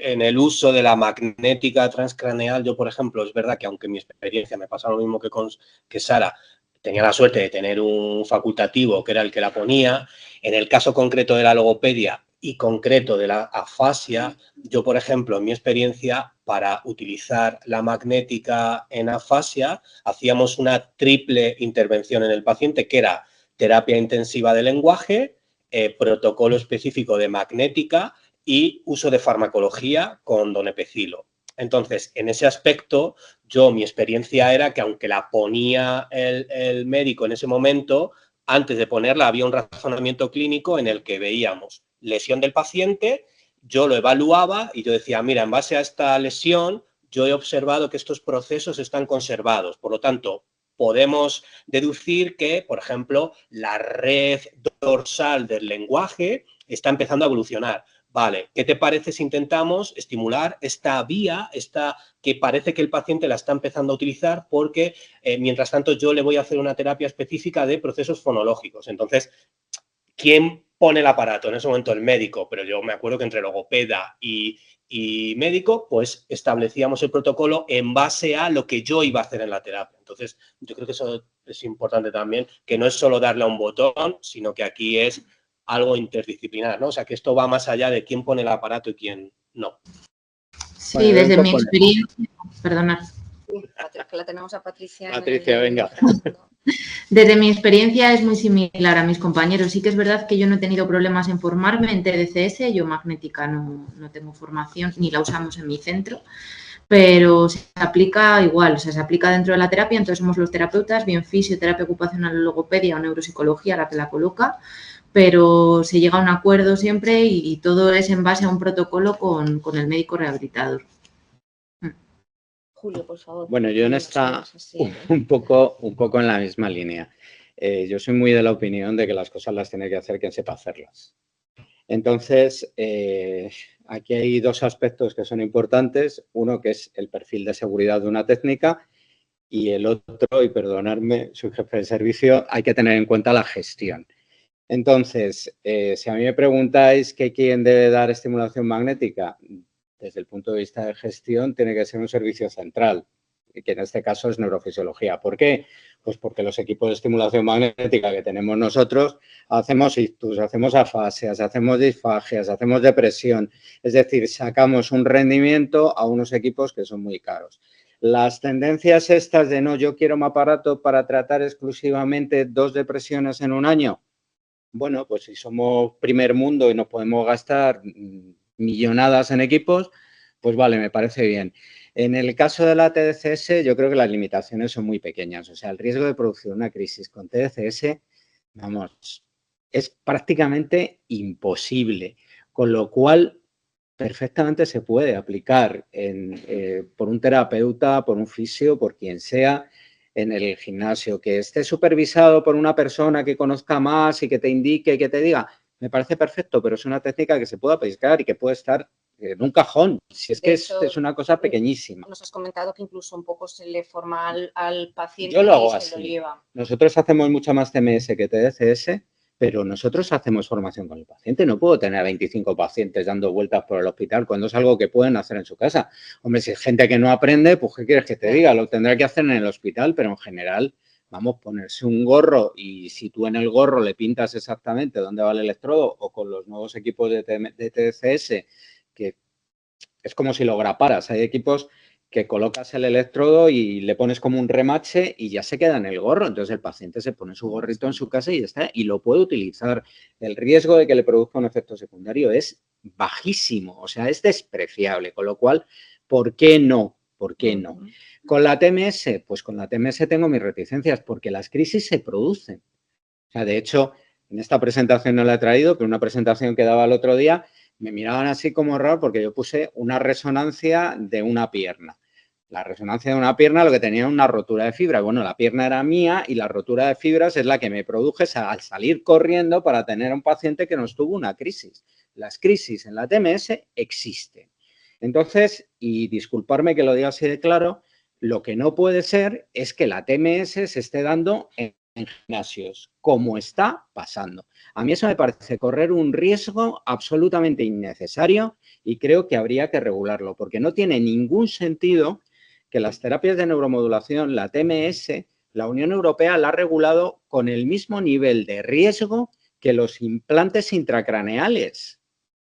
En el uso de la magnética transcraneal, yo, por ejemplo, es verdad que aunque mi experiencia me pasa lo mismo que Sara, tenía la suerte de tener un facultativo que era el que la ponía. En el caso concreto de la logopedia, y concreto de la afasia, yo, por ejemplo, en mi experiencia, para utilizar la magnética en afasia, hacíamos una triple intervención en el paciente, que era terapia intensiva de lenguaje, protocolo específico de magnética y uso de farmacología con donepezilo. Entonces, en ese aspecto, mi experiencia era que aunque la ponía el médico en ese momento, antes de ponerla había un razonamiento clínico en el que veíamos lesión del paciente, yo lo evaluaba y yo decía, mira, en base a esta lesión, yo he observado que estos procesos están conservados. Por lo tanto, podemos deducir que, por ejemplo, la red dorsal del lenguaje está empezando a evolucionar. Vale, ¿qué te parece si intentamos estimular esta vía, que parece que el paciente la está empezando a utilizar porque, mientras tanto, yo le voy a hacer una terapia específica de procesos fonológicos? Entonces, ¿quién pone el aparato? En ese momento el médico, pero yo me acuerdo que entre logopeda y médico, pues establecíamos el protocolo en base a lo que yo iba a hacer en la terapia. Entonces, yo creo que eso es importante también, que no es solo darle a un botón, sino que aquí es algo interdisciplinar, ¿no? O sea, que esto va más allá de quién pone el aparato y quién no. Sí, bueno, desde mi experiencia... Perdona. Que la tenemos a Patricia. Patricia, venga. Desde mi experiencia es muy similar a mis compañeros. Sí que es verdad que yo no he tenido problemas en formarme en TDCS, yo magnética no tengo formación, ni la usamos en mi centro, pero se aplica igual, o sea, se aplica dentro de la terapia, entonces somos los terapeutas, bien fisioterapia ocupacional, logopedia o neuropsicología la que la coloca, pero se llega a un acuerdo siempre y todo es en base a un protocolo con el médico rehabilitador. Julio, por favor. Bueno, yo en esta un poco en la misma línea. Yo soy muy de la opinión de que las cosas las tiene que hacer quien sepa hacerlas. Entonces, aquí hay dos aspectos que son importantes. Uno que es el perfil de seguridad de una técnica y el otro, y perdonadme, soy jefe de servicio, hay que tener en cuenta la gestión. Entonces, si a mí me preguntáis que quién debe dar estimulación magnética, desde el punto de vista de gestión, tiene que ser un servicio central, que en este caso es neurofisiología. ¿Por qué? Pues porque los equipos de estimulación magnética que tenemos nosotros, hacemos ictus, hacemos afasias, hacemos disfagias, hacemos depresión. Es decir, sacamos un rendimiento a unos equipos que son muy caros. Las tendencias estas de no, yo quiero un aparato para tratar exclusivamente 2 depresiones en un año. Bueno, pues si somos primer mundo y nos podemos gastar millonadas en equipos, pues vale, me parece bien. En el caso de la TDCS, yo creo que las limitaciones son muy pequeñas. O sea, el riesgo de producir una crisis con TDCS, vamos, es prácticamente imposible. Con lo cual, perfectamente se puede aplicar por un terapeuta, por un fisio, por quien sea, en el gimnasio. Que esté supervisado por una persona que conozca más y que te indique y que te diga, me parece perfecto, pero es una técnica que se puede aplicar y que puede estar en un cajón. Si es que es una cosa pequeñísima. Nos has comentado que incluso un poco se le forma al paciente. Yo lo hago y así. se lo lleva. Nosotros hacemos mucha más TMS que TDCS, pero nosotros hacemos formación con el paciente. No puedo tener a 25 pacientes dando vueltas por el hospital cuando es algo que pueden hacer en su casa. Hombre, si es gente que no aprende, pues ¿qué quieres que te diga? Lo tendrá que hacer en el hospital, pero en general, vamos, ponerse un gorro y si tú en el gorro le pintas exactamente dónde va el electrodo o con los nuevos equipos de TDCS, que es como si lo graparas. Hay equipos que colocas el electrodo y le pones como un remache y ya se queda en el gorro. Entonces, el paciente se pone su gorrito en su casa y ya está, y lo puede utilizar. El riesgo de que le produzca un efecto secundario es bajísimo, o sea, es despreciable. Con lo cual, ¿por qué no? ¿Por qué no? Con la TMS, pues con la TMS tengo mis reticencias porque las crisis se producen. O sea, de hecho, en esta presentación no la he traído, pero una presentación que daba el otro día, me miraban así como raro porque yo puse una resonancia de una pierna. La resonancia de una pierna lo que tenía una rotura de fibra. Bueno, la pierna era mía y la rotura de fibras es la que me produje al salir corriendo para tener a un paciente que nos tuvo una crisis. Las crisis en la TMS existen. Entonces, y disculparme que lo diga así de claro, lo que no puede ser es que la TMS se esté dando en gimnasios, como está pasando. A mí eso me parece correr un riesgo absolutamente innecesario y creo que habría que regularlo, porque no tiene ningún sentido que las terapias de neuromodulación, la TMS, la Unión Europea la ha regulado con el mismo nivel de riesgo que los implantes intracraneales.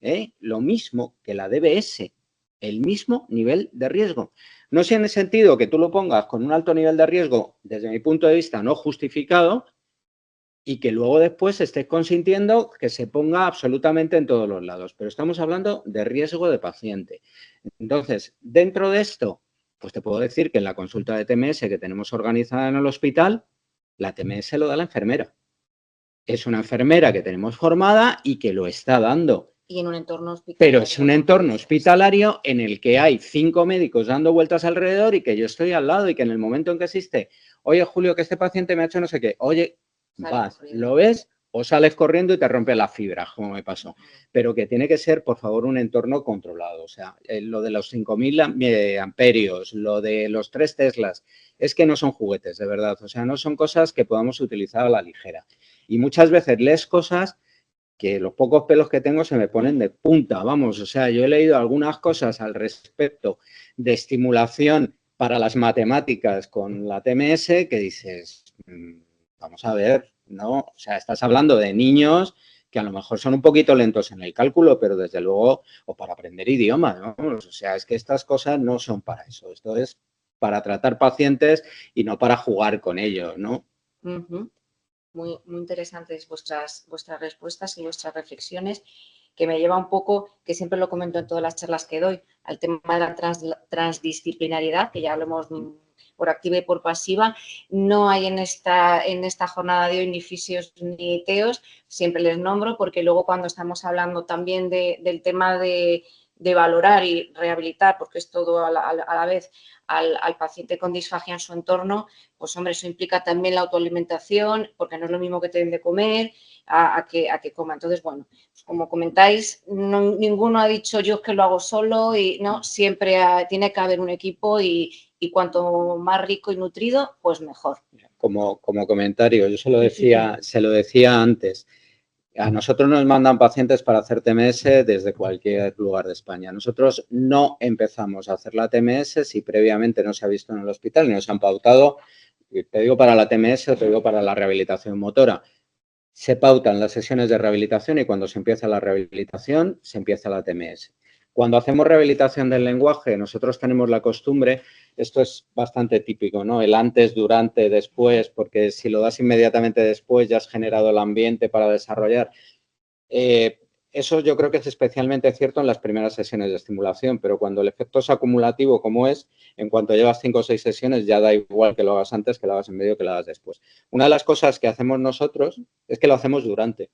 lo mismo que la DBS, el mismo nivel de riesgo. No tiene en sentido que tú lo pongas con un alto nivel de riesgo, desde mi punto de vista, no justificado, y que luego después estés consintiendo que se ponga absolutamente en todos los lados. Pero estamos hablando de riesgo de paciente. Entonces, dentro de esto, pues te puedo decir que en la consulta de TMS que tenemos organizada en el hospital, la TMS lo da la enfermera. Es una enfermera que tenemos formada y que lo está dando. Y en un entorno hospitalario. Pero es un entorno hospitalario en el que hay 5 médicos dando vueltas alrededor y que yo estoy al lado y que en el momento en que existe, oye, Julio, que este paciente me ha hecho no sé qué, oye, vas, lo ves o sales corriendo y te rompes las fibras, como me pasó. Pero que tiene que ser, por favor, un entorno controlado. O sea, lo de los 5.000 amperios, lo de los 3 Teslas, es que no son juguetes, de verdad. O sea, no son cosas que podamos utilizar a la ligera. Y muchas veces lees cosas que los pocos pelos que tengo se me ponen de punta, vamos. O sea, yo he leído algunas cosas al respecto de estimulación para las matemáticas con la TMS que dices, vamos a ver, ¿no? O sea, estás hablando de niños que a lo mejor son un poquito lentos en el cálculo, pero desde luego, o para aprender idiomas, ¿no? O sea, es que estas cosas no son para eso. Esto es para tratar pacientes y no para jugar con ellos, ¿no? Muy interesantes vuestras respuestas y vuestras reflexiones, que me lleva un poco, que siempre lo comento en todas las charlas que doy, al tema de la transdisciplinariedad, que ya hablamos por activa y por pasiva. No hay en esta jornada de hoy ni fisios ni teos, siempre les nombro, porque luego cuando estamos hablando también del tema de valorar y rehabilitar, porque es todo a la vez, al paciente con disfagia en su entorno, pues hombre, eso implica también la autoalimentación, porque no es lo mismo que te den de comer a que coma. Entonces, bueno, pues como comentáis, ninguno ha dicho yo que lo hago solo y no, siempre tiene que haber un equipo y cuanto más rico y nutrido, pues mejor. Como comentario, yo se lo decía antes. A nosotros nos mandan pacientes para hacer TMS desde cualquier lugar de España. Nosotros no empezamos a hacer la TMS si previamente no se ha visto en el hospital ni nos han pautado. Te digo para la TMS o te digo para la rehabilitación motora. Se pautan las sesiones de rehabilitación y cuando se empieza la rehabilitación, se empieza la TMS. Cuando hacemos rehabilitación del lenguaje, nosotros tenemos la costumbre, esto es bastante típico, ¿no? El antes, durante, después, porque si lo das inmediatamente después ya has generado el ambiente para desarrollar. Eso yo creo que es especialmente cierto en las primeras sesiones de estimulación, pero cuando el efecto es acumulativo como es, en cuanto llevas 5 o 6 sesiones ya da igual que lo hagas antes, que lo hagas en medio, que lo hagas después. Una de las cosas que hacemos nosotros es que lo hacemos durante.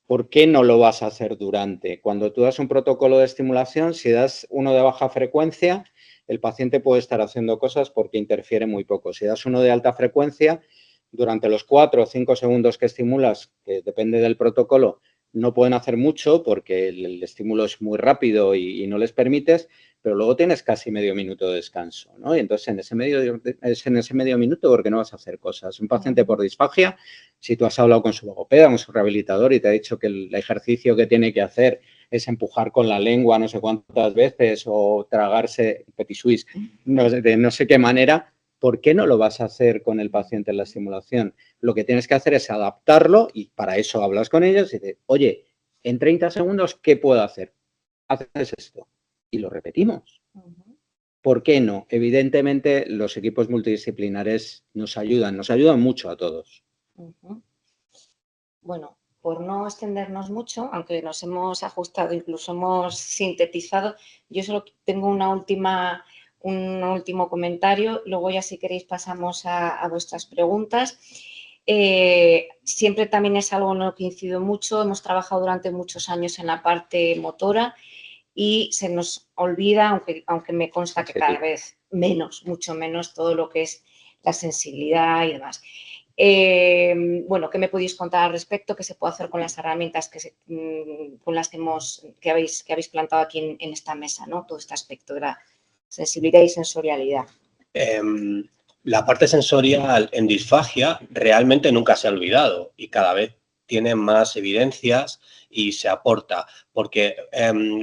¿Por qué no lo vas a hacer durante? Cuando tú das un protocolo de estimulación, si das uno de baja frecuencia, el paciente puede estar haciendo cosas porque interfiere muy poco. Si das uno de alta frecuencia, durante los 4 o 5 segundos que estimulas, que depende del protocolo, no pueden hacer mucho porque el estímulo es muy rápido y no les permites, pero luego tienes casi medio minuto de descanso, ¿no? Y entonces en ese medio minuto, ¿por qué no vas a hacer cosas? Un paciente por disfagia, si tú has hablado con su logopeda, con su rehabilitador y te ha dicho que el ejercicio que tiene que hacer es empujar con la lengua no sé cuántas veces o tragarse petit suisse, de no sé qué manera, ¿por qué no lo vas a hacer con el paciente en la estimulación? Lo que tienes que hacer es adaptarlo y para eso hablas con ellos y dices, oye, en 30 segundos, ¿qué puedo hacer? Haces esto y lo repetimos. ¿Por qué no? Evidentemente, los equipos multidisciplinares nos ayudan mucho a todos. Bueno, por no extendernos mucho, aunque nos hemos ajustado, incluso hemos sintetizado, yo solo tengo un último comentario, luego ya si queréis pasamos a vuestras preguntas. Siempre también es algo en lo que incido mucho, hemos trabajado durante muchos años en la parte motora y se nos olvida, aunque me consta que cada vez menos, mucho menos, todo lo que es la sensibilidad y demás. Bueno, ¿qué me podéis contar al respecto? ¿Qué se puede hacer con las herramientas con las que habéis plantado aquí en esta mesa, ¿no? Todo este aspecto de la sensibilidad y sensorialidad. La parte sensorial en disfagia realmente nunca se ha olvidado y cada vez tiene más evidencias y se aporta, porque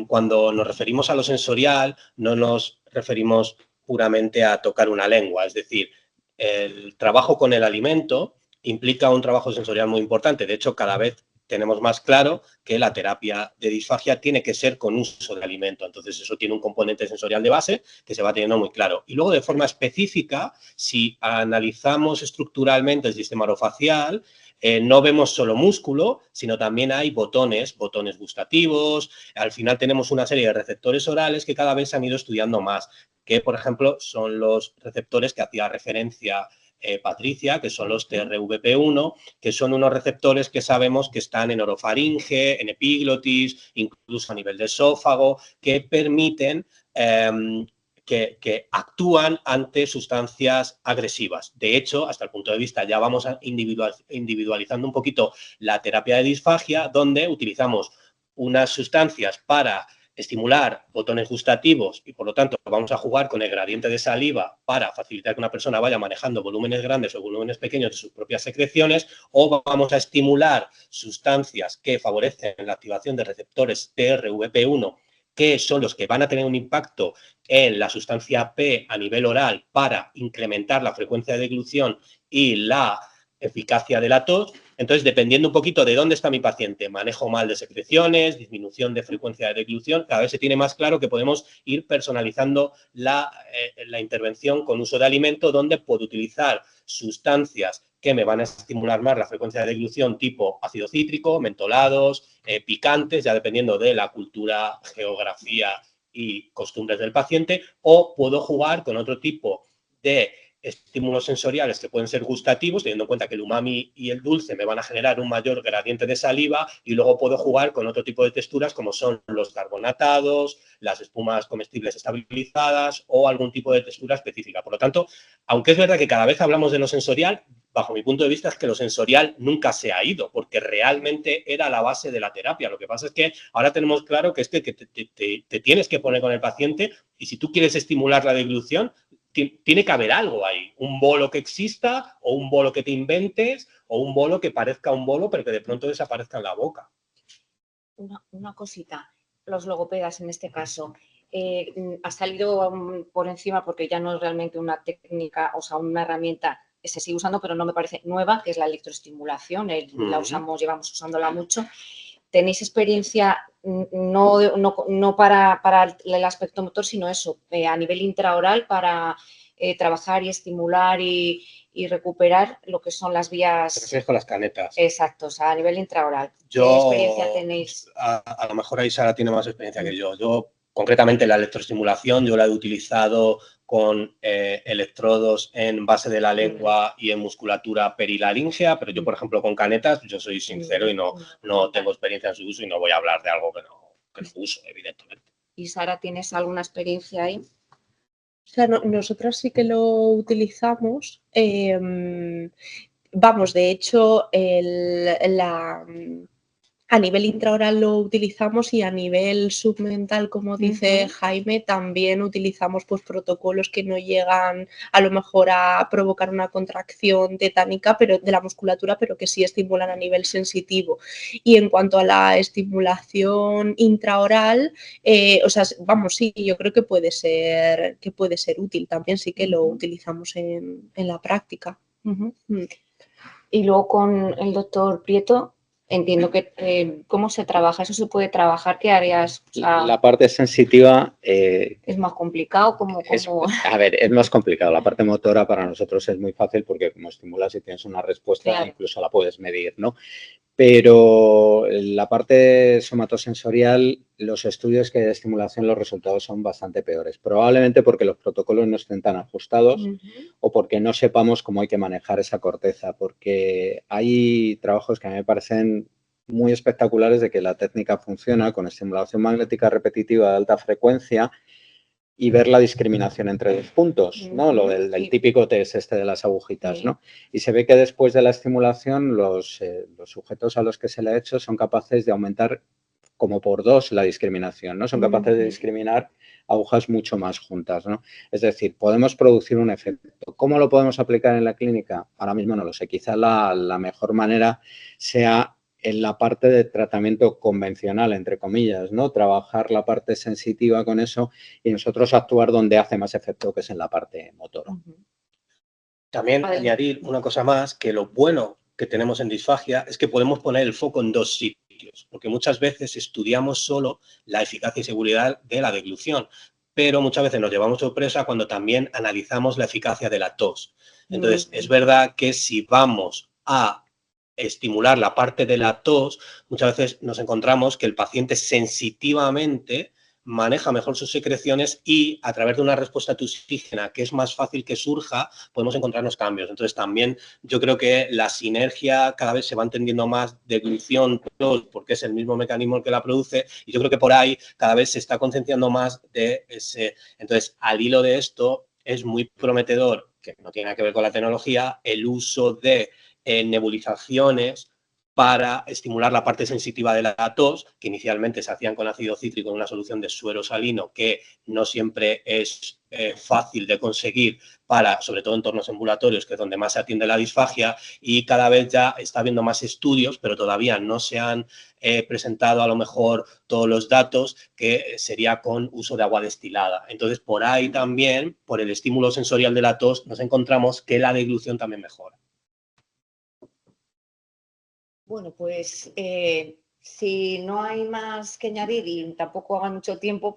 cuando nos referimos a lo sensorial no nos referimos puramente a tocar una lengua, es decir, el trabajo con el alimento implica un trabajo sensorial muy importante. De hecho, cada vez tenemos más claro que la terapia de disfagia tiene que ser con uso de alimento. Entonces, eso tiene un componente sensorial de base que se va teniendo muy claro. Y luego, de forma específica, si analizamos estructuralmente el sistema orofacial, no vemos solo músculo, sino también hay botones gustativos. Al final tenemos una serie de receptores orales que cada vez se han ido estudiando más, que, por ejemplo, son los receptores que hacía referencia Patricia, que son los TRVP1, que son unos receptores que sabemos que están en orofaringe, en epiglotis, incluso a nivel de esófago, que permiten que actúan ante sustancias agresivas. De hecho, hasta el punto de vista, ya vamos individualizando un poquito la terapia de disfagia, donde utilizamos unas sustancias para estimular botones gustativos y, por lo tanto, vamos a jugar con el gradiente de saliva para facilitar que una persona vaya manejando volúmenes grandes o volúmenes pequeños de sus propias secreciones, o vamos a estimular sustancias que favorecen la activación de receptores TRVP1, que son los que van a tener un impacto en la sustancia P a nivel oral para incrementar la frecuencia de deglución y la eficacia de la tos. Entonces, dependiendo un poquito de dónde está mi paciente, manejo mal de secreciones, disminución de frecuencia de deglución, cada vez se tiene más claro que podemos ir personalizando la intervención con uso de alimento, donde puedo utilizar sustancias que me van a estimular más la frecuencia de deglución, tipo ácido cítrico, mentolados, picantes, ya dependiendo de la cultura, geografía y costumbres del paciente, o puedo jugar con otro tipo de estímulos sensoriales que pueden ser gustativos, teniendo en cuenta que el umami y el dulce me van a generar un mayor gradiente de saliva, y luego puedo jugar con otro tipo de texturas como son los carbonatados, las espumas comestibles estabilizadas o algún tipo de textura específica. Por lo tanto, aunque es verdad que cada vez hablamos de lo sensorial, bajo mi punto de vista es que lo sensorial nunca se ha ido, porque realmente era la base de la terapia. Lo que pasa es que ahora tenemos claro que te tienes que poner con el paciente, y si tú quieres estimular la deglución, tiene que haber algo ahí, un bolo que exista, o un bolo que te inventes, o un bolo que parezca un bolo pero que de pronto desaparezca en la boca. Una cosita, los logopedas en este caso, ha salido por encima, porque ya no es realmente una técnica, o sea, una herramienta que se sigue usando, pero no me parece nueva, que es la electroestimulación. La usamos, llevamos usándola mucho. ¿Tenéis experiencia no para el aspecto motor, sino eso, a nivel intraoral, para trabajar y estimular y recuperar lo que son las vías? ¿Te refieres con las canetas? Exacto, o sea, a nivel intraoral. ¿Qué experiencia tenéis? A lo mejor ahí Sara tiene más experiencia que yo. Yo, concretamente, la electroestimulación, yo la he utilizado con electrodos en base de la lengua y en musculatura perilaríngea, pero yo, por ejemplo, con canetas, yo soy sincero y no tengo experiencia en su uso, y no voy a hablar de algo que no uso, evidentemente. ¿Y Sara, tienes alguna experiencia ahí? O sea, nosotros sí que lo utilizamos. Vamos, de hecho, a nivel intraoral lo utilizamos, y a nivel submental, como dice Jaime, también utilizamos pues protocolos que no llegan a lo mejor a provocar una contracción tetánica pero de la musculatura, pero que sí estimulan a nivel sensitivo. Y en cuanto a la estimulación intraoral, o sea, vamos, sí, yo creo que puede ser útil. También sí que lo utilizamos en la práctica. Y luego con el doctor Prieto, entiendo que cómo se trabaja, eso se puede trabajar, ¿qué áreas? O sea, la parte sensitiva es más complicado, a ver, es más complicado. La parte motora para nosotros es muy fácil, porque como estimulas y tienes una respuesta, claro, incluso la puedes medir, ¿no? Pero la parte somatosensorial, los estudios que hay de estimulación, los resultados son bastante peores. Probablemente porque los protocolos no estén tan ajustados o porque no sepamos cómo hay que manejar esa corteza, porque hay trabajos que a mí me parecen muy espectaculares de que la técnica funciona con estimulación magnética repetitiva de alta frecuencia y ver la discriminación entre dos puntos, ¿no? Lo del típico test de las agujitas, ¿no? Y se ve que después de la estimulación los sujetos a los que se le ha hecho son capaces de aumentar como por 2 la discriminación, ¿no? Son capaces de discriminar agujas mucho más juntas, ¿no? Es decir, podemos producir un efecto. ¿Cómo lo podemos aplicar en la clínica? Ahora mismo no lo sé. Quizá la mejor manera sea en la parte de tratamiento convencional, entre comillas, ¿no? Trabajar la parte sensitiva con eso y nosotros actuar donde hace más efecto, que es en la parte motora. También añadir una cosa más, que lo bueno que tenemos en disfagia es que podemos poner el foco en dos sitios, porque muchas veces estudiamos solo la eficacia y seguridad de la deglución, pero muchas veces nos llevamos sorpresa cuando también analizamos la eficacia de la tos. Entonces, es verdad que si vamos a estimular la parte de la tos, muchas veces nos encontramos que el paciente sensitivamente maneja mejor sus secreciones y a través de una respuesta tusígena que es más fácil que surja, podemos encontrarnos cambios. Entonces también yo creo que la sinergia cada vez se va entendiendo más de deglución porque es el mismo mecanismo el que la produce y yo creo que por ahí cada vez se está concienciando más de ese. Entonces, al hilo de esto es muy prometedor, que no tiene nada que ver con la tecnología, el uso de nebulizaciones para estimular la parte sensitiva de la tos, que inicialmente se hacían con ácido cítrico en una solución de suero salino, que no siempre es fácil de conseguir para, sobre todo en entornos ambulatorios, que es donde más se atiende la disfagia, y cada vez ya está habiendo más estudios, pero todavía no se han presentado a lo mejor todos los datos, que sería con uso de agua destilada. Entonces, por ahí también, por el estímulo sensorial de la tos, nos encontramos que la deglución también mejora. Bueno, pues si no hay más que añadir y tampoco haga mucho tiempo,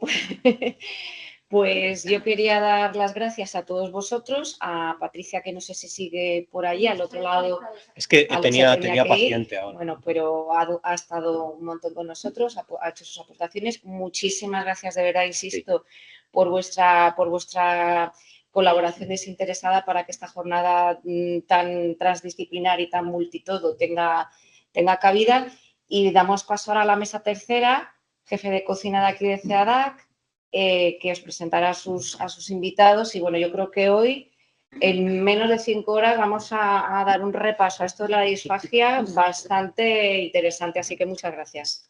pues yo quería dar las gracias a todos vosotros, a Patricia, que no sé si sigue por ahí, al otro lado. Es que tenía que paciente ahora. Bueno, pero ha estado un montón con nosotros, ha hecho sus aportaciones. Muchísimas gracias, de verdad, insisto, por vuestra colaboración desinteresada para que esta jornada tan transdisciplinar y tan multitodo tenga cabida, y damos paso ahora a la mesa tercera, jefe de cocina de aquí de CEADAC, que os presentará a sus invitados. Y bueno, yo creo que hoy, en menos de 5 horas, vamos a dar un repaso a esto de la disfagia bastante interesante, así que muchas gracias.